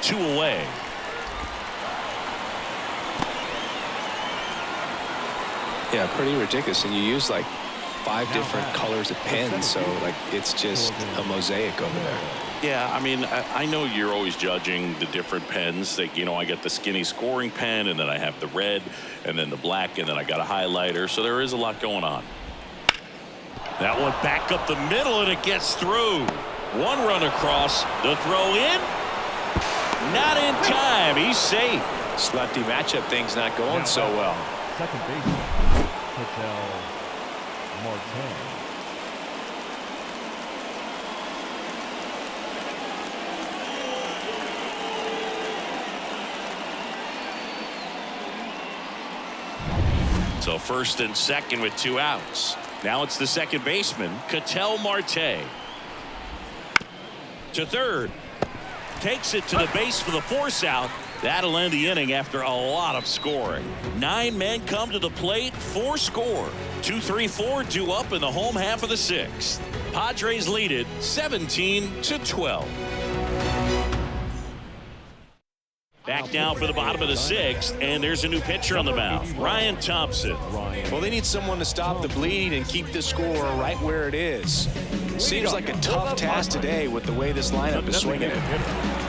2 away. Yeah, pretty ridiculous. And you use like 5 different colors of pens, so like it's just a mosaic over there. Yeah, I mean, I know you're always judging the different pens. That, you know, I got the skinny scoring pen, and then I have the red, and then the black, and then I got a highlighter. So there is a lot going on. That one back up the middle, and it gets through. One run across. The throw in. Not in time. He's safe. This lefty matchup thing's not going so well. Second baseman, Pfaadt. So first and second with 2 outs. Now it's the second baseman, Ketel Marte. To third. Takes it to the base for the force out. That'll end the inning after a lot of scoring. 9 men come to the plate, 4 score. 2-3-4 due up in the home half of the 6th. Padres lead it 17-12. Back down for the bottom of the 6th, and there's a new pitcher on the mound, Ryan Thompson. Well, they need someone to stop the bleed and keep the score right where it is. Seems like a tough task today with the way this lineup is swinging it.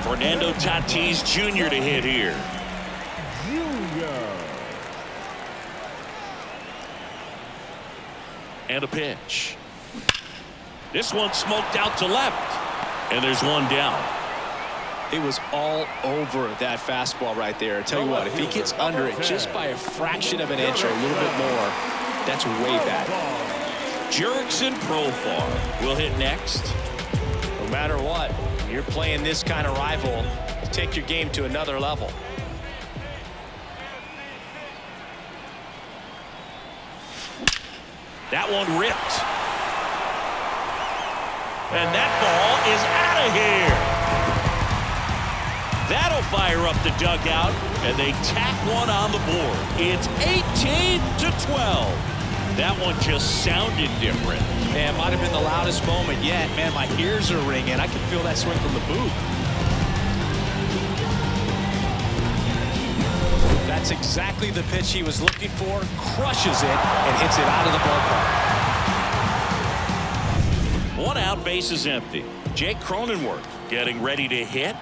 Fernando Tatis Jr. to hit here. And a pitch. This one smoked out to left, and there's one down. It was all over that fastball right there. I tell you what, if he gets under it just by a fraction of an inch or a little bit more, that's way bad. Jurickson Profar will hit next. No matter what, you're playing this kind of rival, take your game to another level. That one ripped. And that ball is out of here. That'll fire up the dugout, and they tack one on the board. It's 18-12. That one just sounded different. Man, might have been the loudest moment yet. Man, my ears are ringing. I can feel that swing from the booth. That's exactly the pitch he was looking for. Crushes it and hits it out of the ballpark. 1 out, base is empty. Jake Cronenworth getting ready to hit.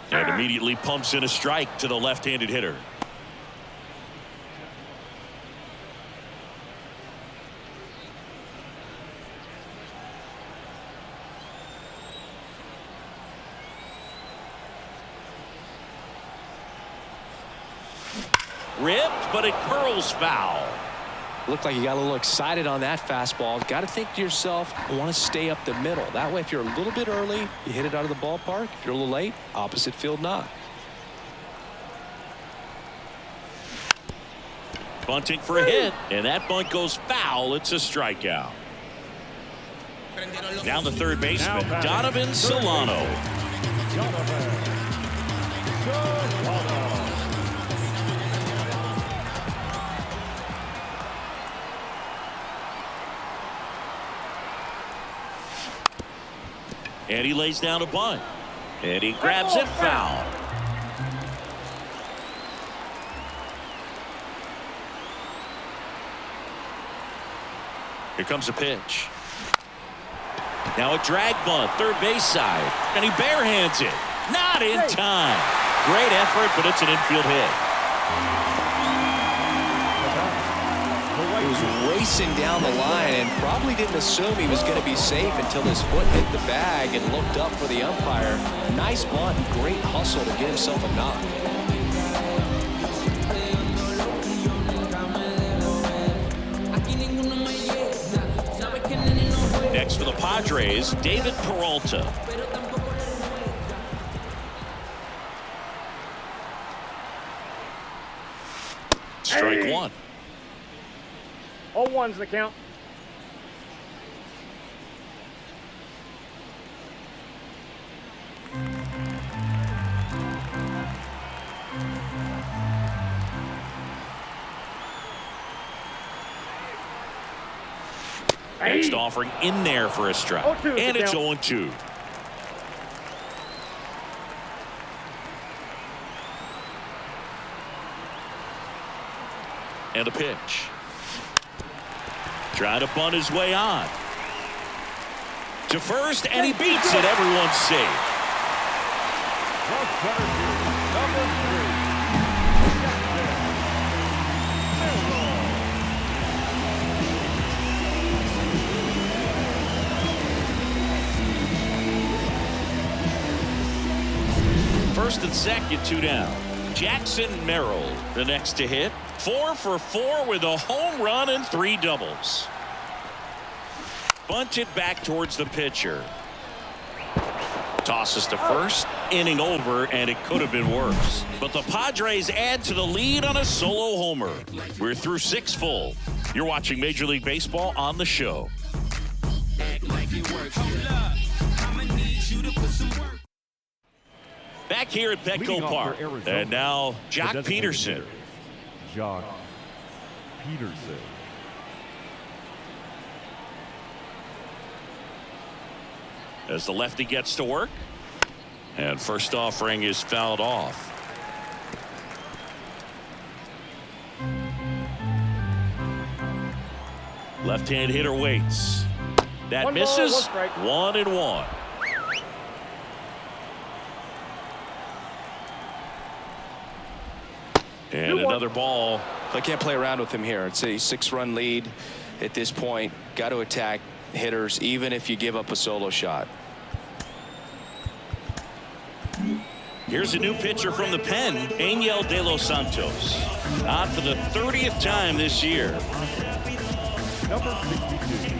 And immediately pumps in a strike to the left-handed hitter. Ripped, but it curls foul. Looked like you got a little excited on that fastball. Got to think to yourself, I want to stay up the middle. That way, if you're a little bit early, you hit it out of the ballpark. If you're a little late, opposite field not. Bunting for a hit, and that bunt goes foul. It's a strikeout. Now the third baseman, Donovan Solano. And he lays down a bunt. And he grabs it foul. Here comes a pitch. Now a drag bunt, third base side. And he barehands it. Not in time. Great effort, but it's an infield hit. He was racing down the line and probably didn't assume he was going to be safe until his foot hit the bag and looked up for the umpire. Nice bunt and great hustle to get himself a knock. Next for the Padres, David Peralta. Strike one. 0-1's the count. Next offering in there for a strike. 0-2 and it's count. 0-2. And a pitch. Trying to bunt his way on. To first, and he beats it. Everyone's safe. First and second, 2 down. Jackson Merrill, the next to hit. 4 for 4 with a home run and 3 doubles. Bunted back towards the pitcher. Tosses to first. Inning over, and it could have been worse. But the Padres add to the lead on a solo homer. We're through 6 full. You're watching Major League Baseball on the show. Back here at Petco Park. And now Jock Peterson. Jock Peterson. As the lefty gets to work. And first offering is fouled off. Left-hand hitter waits. That 1 ball, misses. 1 strike. 1-1. And another ball. I can't play around with him here. It's a 6-run lead at this point. Got to attack hitters even if you give up a solo shot. Here's a new pitcher from the pen, Angel De Los Santos. On for the 30th time this year. Number 62.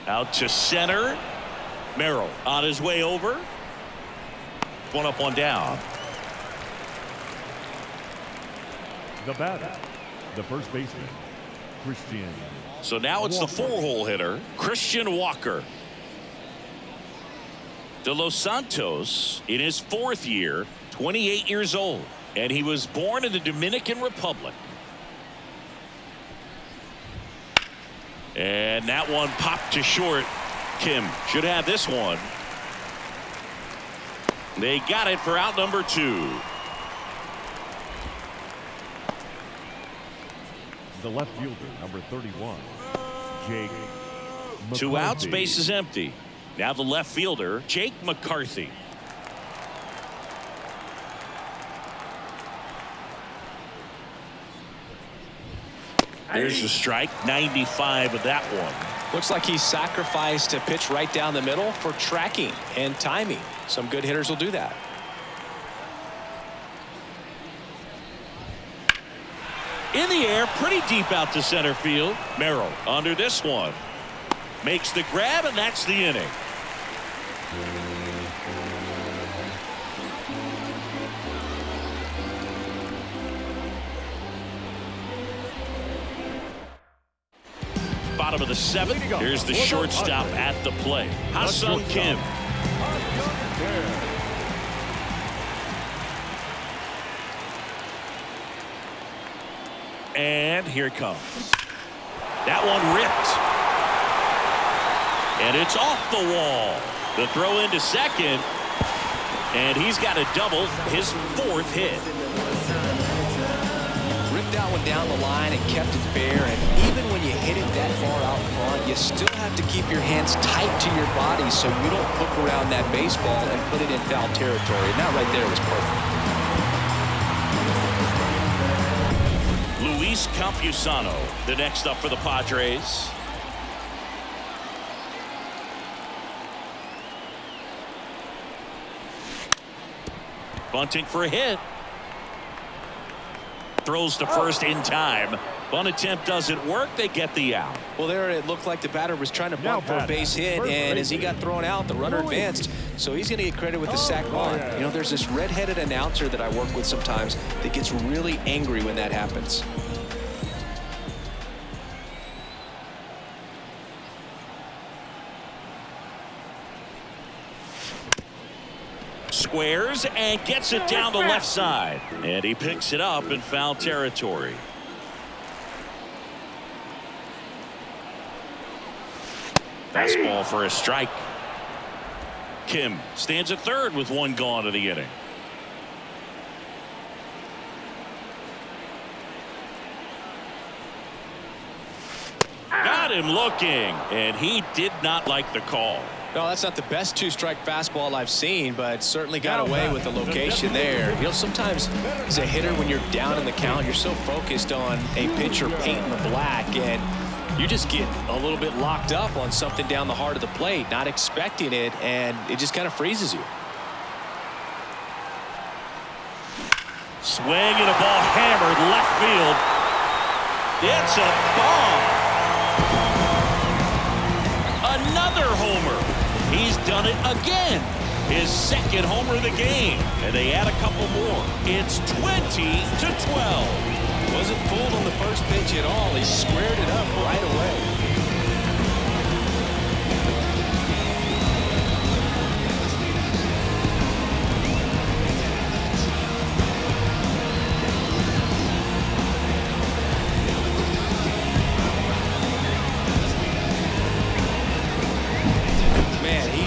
Out to center. Merrill on his way over. 1 up, 1 down. The batter, the first baseman, Christian. So now it's the 4-hole hitter, Christian Walker. De Los Santos in his 4th year, 28 years old, and he was born in the Dominican Republic. And that one popped to short. Kim should have this one. They got it for out number 2. The left fielder, number 31, Jake McCarthy. 2 outs, base is empty. Now the left fielder, Jake McCarthy. There's a strike, 95 of that one. Looks like he sacrificed a pitch right down the middle for tracking and timing. Some good hitters will do that. In the air, pretty deep out to center field. Merrill under this one. Makes the grab, and that's the inning. Bottom of the 7th. Here's the shortstop at the plate. Ha-Sung Kim. And here it comes. That one ripped. And it's off the wall. The throw into second. And he's got a double, his 4th hit. that one down the line and kept it fair. And even when you hit it that far out front, you still have to keep your hands tight to your body so you don't hook around that baseball and put it in foul territory. And that right there was perfect. Luis Campusano, the next up for the Padres. Bunting for a hit. Throws to first in time. Bunt attempt doesn't work. They get the out. Well, there it looked like the batter was trying to bunt for a base hit, and as he got thrown out, the runner advanced. So he's going to get credit with the sac bunt. You know, there's this red-headed announcer that I work with sometimes that gets really angry when that happens. Squares and gets it down the left side. And he picks it up in foul territory. Fastball for a strike. Kim stands at third with one gone of the inning. Got him looking, and he did not like the call. No, that's not the best two-strike fastball I've seen, but certainly got away with the location there. You know, sometimes as a hitter, when you're down in the count, you're so focused on a pitcher painting the black, and you just get a little bit locked up on something down the heart of the plate, not expecting it, and it just kind of freezes you. Swing and a ball hammered left field. It's a bomb. Another homer. He's done it again. His second homer of the game. And they add a couple more. It's 20-12. Wasn't fooled on the first pitch at all. He squared it up right away.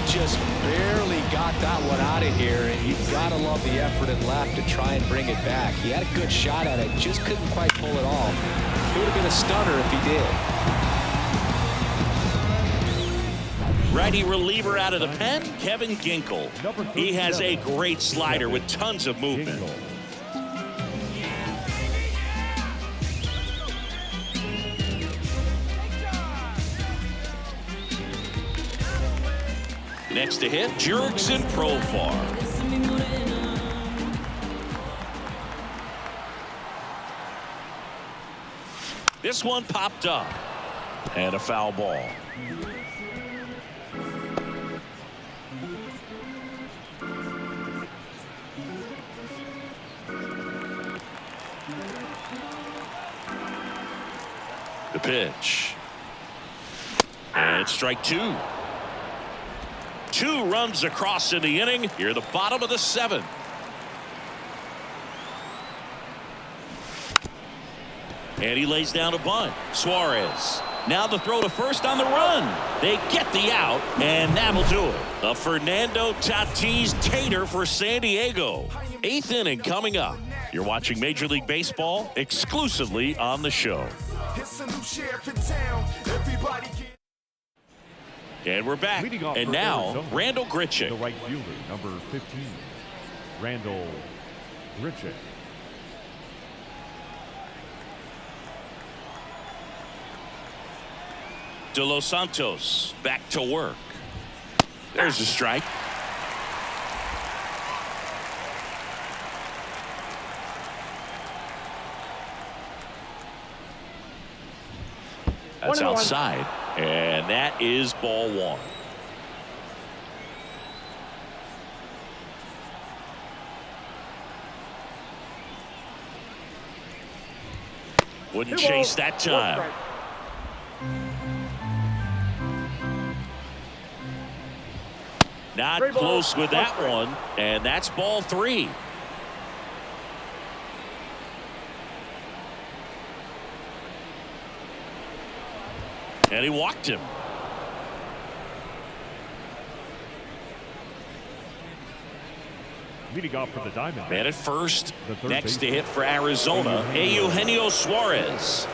Just barely got that one out of here, and you've got to love the effort and left to try and bring it back. He had a good shot at it, just couldn't quite pull it off. It would have been a stunner if he did. Righty reliever out of the pen, Kevin Ginkel. He has a great slider with tons of movement. Next to hit, Jerks and Profar. This one popped up. And a foul ball. The pitch. And strike two. 2 runs across in the inning. Here, the bottom of the 7th. And he lays down a bunt. Suarez. Now the throw to first on the run. They get the out, and that'll do it. A Fernando Tatis tater for San Diego. 8th inning coming up. You're watching Major League Baseball exclusively on the show. It's a new sheriff in town. Everybody get. And we're back. And now, Arizona, Randall Grichuk. the right fielder, number 15, Randall Grichuk. De Los Santos back to work. There's a strike. That's outside. And that is ball 1. Wouldn't chase that time. Not close with that one. And that's ball 3. And he walked him. Leading off for the Diamondbacks. Man at first. The third Next to baseman, hit for Arizona, Eugenio Suarez.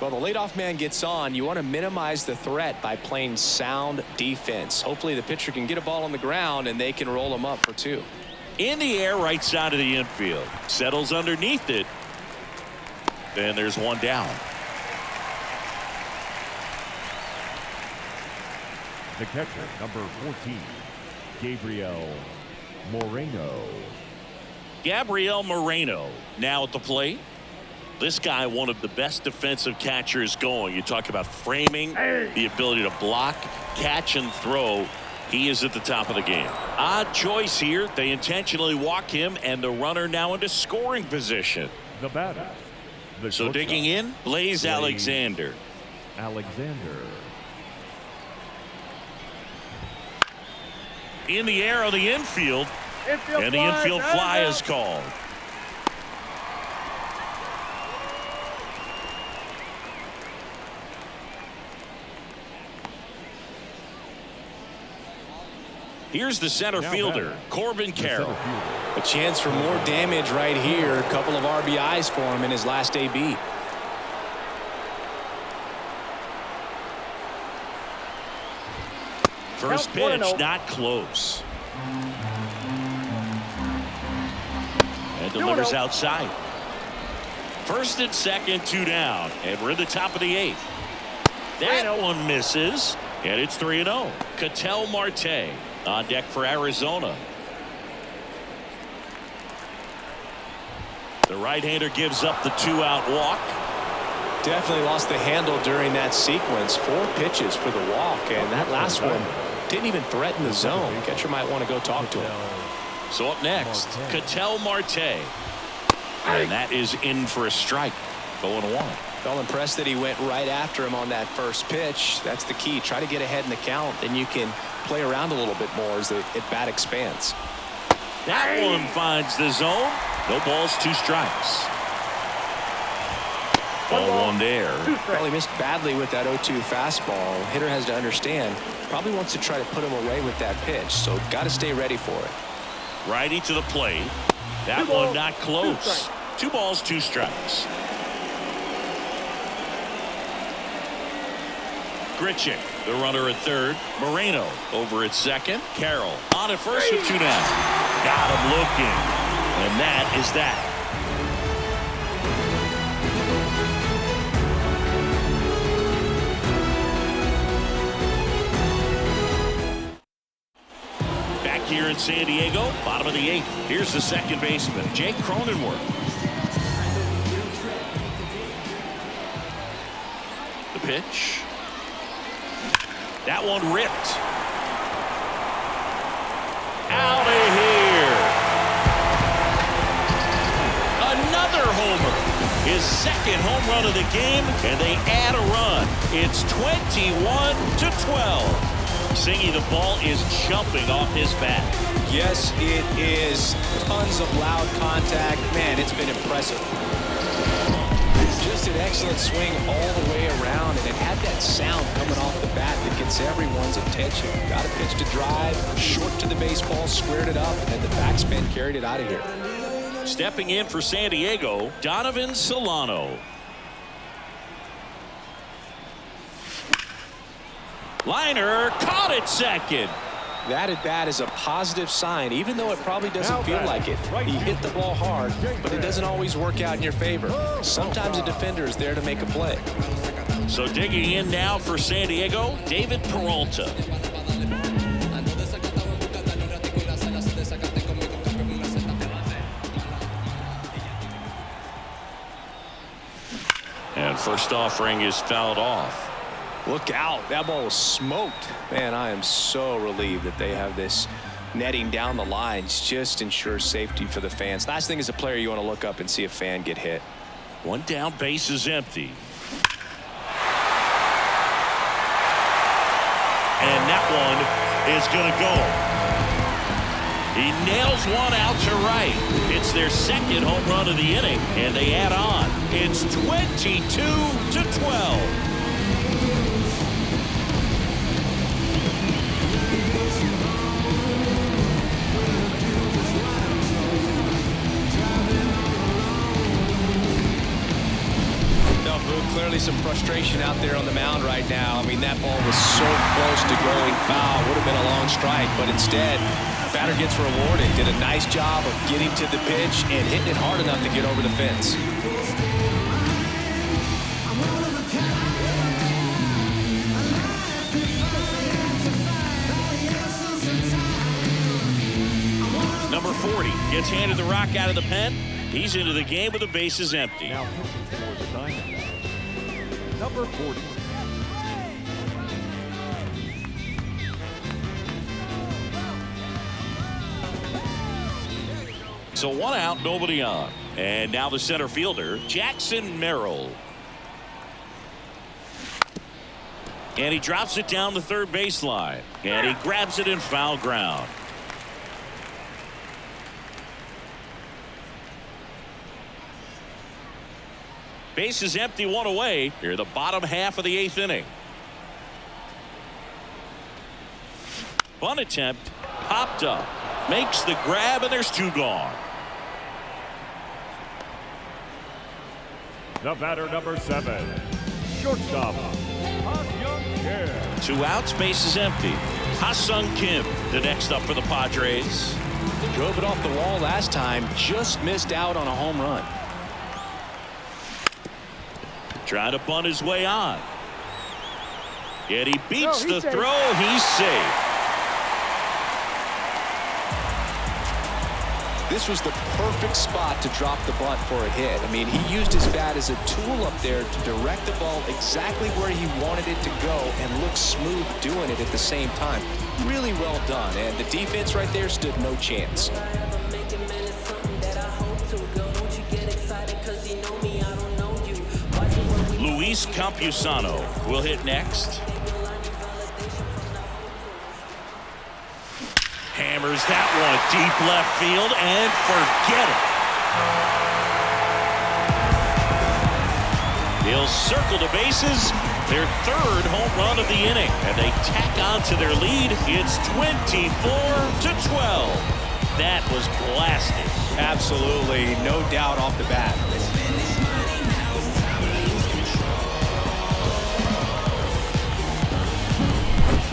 Well, the leadoff man gets on. You want to minimize the threat by playing sound defense. Hopefully the pitcher can get a ball on the ground and they can roll him up for 2. In the air, right side of the infield. Settles underneath it. And there's one down. The catcher, number 14, Gabriel Moreno. Gabriel Moreno now at the plate. This guy, one of the best defensive catchers going. You talk about framing, the ability to block, catch, and throw. He is at the top of the game. Odd choice here. They intentionally walk him, and the runner now into scoring position. The batter. The So shortstop, digging in, Blaze Alexander. Alexander. In the air on the infield, Infield and the fly, infield that fly out. is called. Here's the center Now fielder, batter. Corbin The center Carroll. fielder. A chance for more damage right here. A couple of RBIs for him in his last AB. First Count pitch, 1-0. not close. And delivers 2-0. outside. First and second, 2 down. And we're in the top of the 8th. That 3-0. one misses. And it's 3-0. Ketel Marte on deck for Arizona. The right-hander gives up the 2-out walk. Definitely lost the handle during that sequence. 4 pitches for the walk, and that last one didn't even threaten the zone. Catcher might want to go talk to him. So up next, Ketel Marte. And that is in for a strike. 0-1. Felt impressed that he went right after him on that first pitch. That's the key. Try to get ahead in the count, then you can play around a little bit more as the at-bat expands. That one finds the zone. No balls, 2 strikes. 0-1 there. Well, he missed badly with that 0-2 fastball. Hitter has to understand, probably wants to try to put him away with that pitch, so got to stay ready for it. Righty to the plate. That 2 one balls, not 2 close. strikes. 2 balls, 2 strikes. Grichuk, the runner at third. Moreno over at second. Carroll on at first with 2 down. Got him looking. And that is that. Back here in San Diego, bottom of the 8th. Here's the second baseman, Jake Cronenworth. The pitch. That one ripped. Out of here. Another homer. His second home run of the game, and they add a run. It's 21-12. Singy, the ball is jumping off his bat. Yes, it is. Tons of loud contact. Man, it's been impressive. Just an excellent swing all the way around, and it had that sound coming off the bat that gets everyone's attention. Got a pitch to drive, short to the baseball, squared it up, and the backspin carried it out of here. Stepping in for San Diego, Donovan Solano. Liner caught it second. That at bat is a positive sign, even though it probably doesn't feel like it. He hit the ball hard, but it doesn't always work out in your favor. Sometimes a defender is there to make a play. So digging in now for San Diego, David Peralta. And first offering is fouled off. Look out. That ball was smoked. Man, I am so relieved that they have this netting down the lines. Just ensures safety for the fans. Last thing as a player, you want to look up and see a fan get hit. One down, base is empty. And that one is going to go. He nails one out to right. It's their second home run of the inning, and they add on. It's 22-12. some frustration out there on the mound right now. I mean, that ball was so close to going foul. Would have been a long strike, but instead, batter gets rewarded. Did a nice job of getting to the pitch and hitting it hard enough to get over the fence. Number 40 gets handed the rock out of the pen. He's into the game with the bases empty. Now pitching for the Diamondbacks, number 40. So 1 out, nobody on. And now the center fielder, Jackson Merrill. And he drops it down the third baseline. And he grabs it in foul ground. Bases empty, 1 away. Here the bottom half of the 8th inning. Bunt attempt, popped up, makes the grab, and there's 2 gone. The batter, number 7, shortstop, Ha-Young Kim. 2 outs, bases empty. Ha-Sung Kim, the next up for the Padres. Drove it off the wall last time, just missed out on a home run. Trying to bunt his way on. Yet he beats the safe. throw. He's safe. This was the perfect spot to drop the bunt for a hit. I mean, he used his bat as a tool up there to direct the ball exactly where he wanted it to go and look smooth doing it at the same time. Really well done. And the defense right there stood no chance. Luis Campusano will hit next. Hammers that one deep left field and forget it. He'll circle the bases. Their 3rd home run of the inning, and they tack on to their lead. It's 24-12. That was blasted. Absolutely, no doubt off the bat.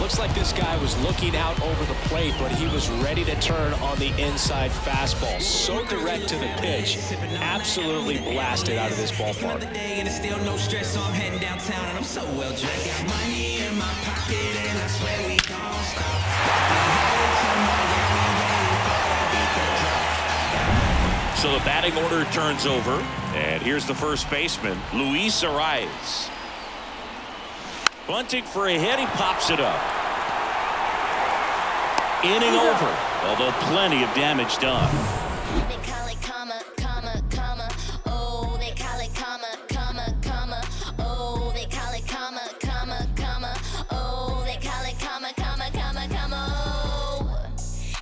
Looks like this guy was looking out over the plate, but he was ready to turn on the inside fastball. So direct to the pitch, absolutely blasted out of this ballpark. And it's still no stress, so I'm heading downtown and I'm so well dressed. Got money in my pocket and I swear we don't stop. So the batting order turns over, and here's the first baseman, Luis Arias. Bunting for a hit, he pops it up. Inning over, although plenty of damage done. They call it comma, comma, comma. Oh, they call it comma, comma, comma. Oh, they call it comma, comma, comma. Oh, they call it comma, comma, comma, comma. Oh.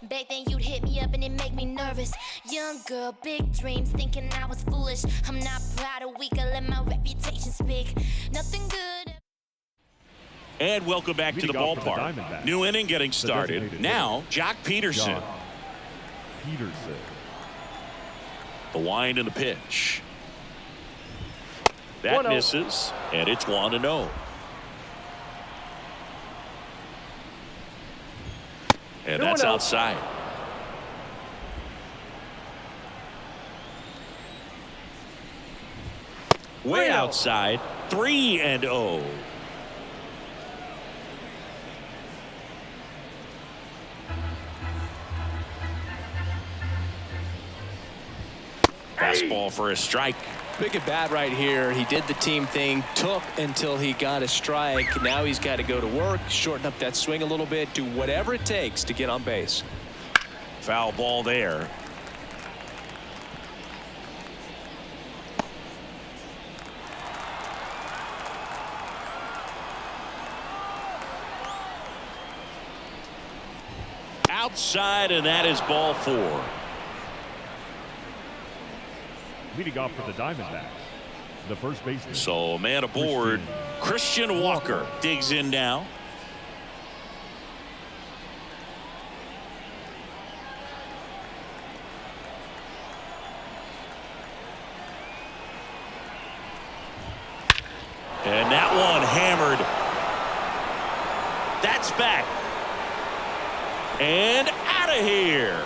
Back then you'd hit me up and it make me nervous. Young girl, big dreams, thinking I was foolish. I'm not proud of weak, I let my reputation speak. Nothing good. And welcome back to the ballpark. New inning getting started. Now, Jock Peterson. The wind and the pitch. That misses, and it's 1-0. And that's outside. Way outside, 3-0. Fastball for a strike. Big at bat right here. He did the team thing, took until he got a strike. Now he's got to go to work, shorten up that swing a little bit, do whatever it takes to get on base. Foul ball there. Outside, and that is ball 4. Leading off for the Diamondbacks, the first baseman. So a man aboard. Christian Walker digs in now. And that one hammered. That's back. And out of here.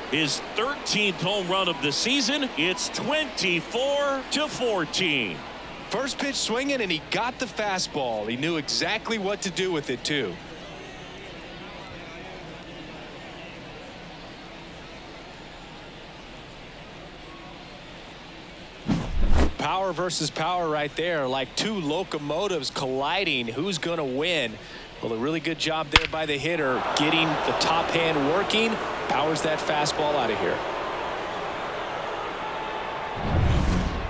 His 13th home run of the season. It's 24-14. First pitch swinging, and he got the fastball. He knew exactly what to do with it, too. Power versus power right there, like two locomotives colliding. Who's going to win? Well, a really good job there by the hitter, getting the top hand working. Powers that fastball out of here.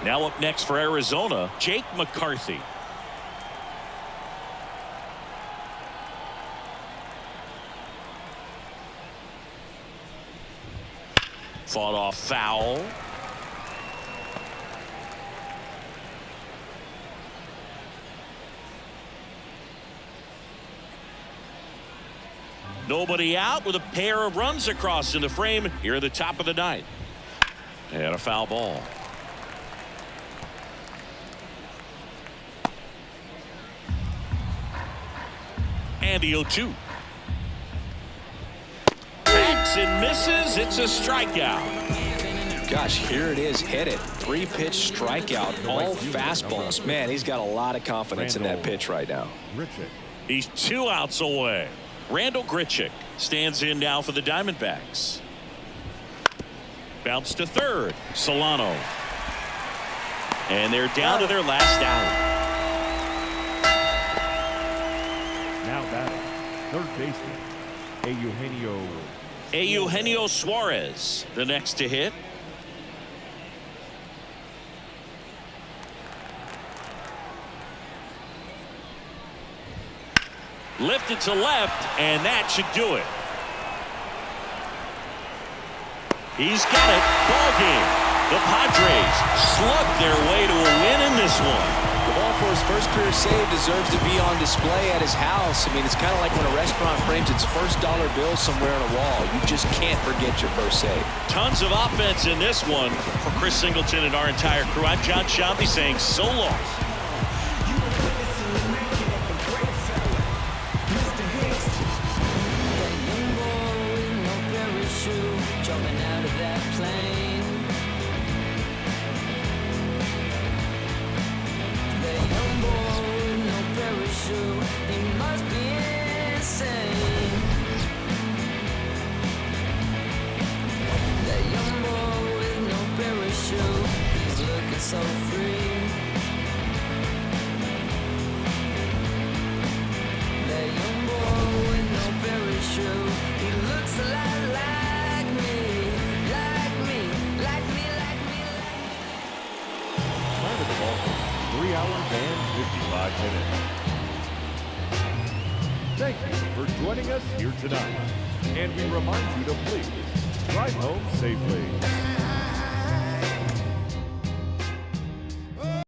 Now up next for Arizona, Jake McCarthy. Fought off foul. Nobody out with a pair of runs across in the frame here at the top of the ninth. And a foul ball. And the 0-2. Backs and misses. It's a strikeout. Gosh, here it is, hit it. 3-pitch strikeout, all fastballs. Man, he's got a lot of confidence in that pitch right now. He's 2 outs away. Randall Grichuk stands in now for the Diamondbacks. Bounce to third. Solano. And they're down to their last out. Now batting, third baseman, Eugenio Suarez, the next to hit. Lifted to left, and that should do it. He's got it. Ball game. The Padres slugged their way to a win in this one. The ball for his first career save deserves to be on display at his house. I mean, it's kind of like when a restaurant frames its first dollar bill somewhere on a wall. You just can't forget your first save. Tons of offense in this one for Chris Singleton and our entire crew. I'm John Shambi saying so long. So free. That young boy with no parachute. He looks a lot like me. Time of the ball, 3 hours and 55 minutes. Thank you for joining us here tonight. And we remind you to please drive home safely.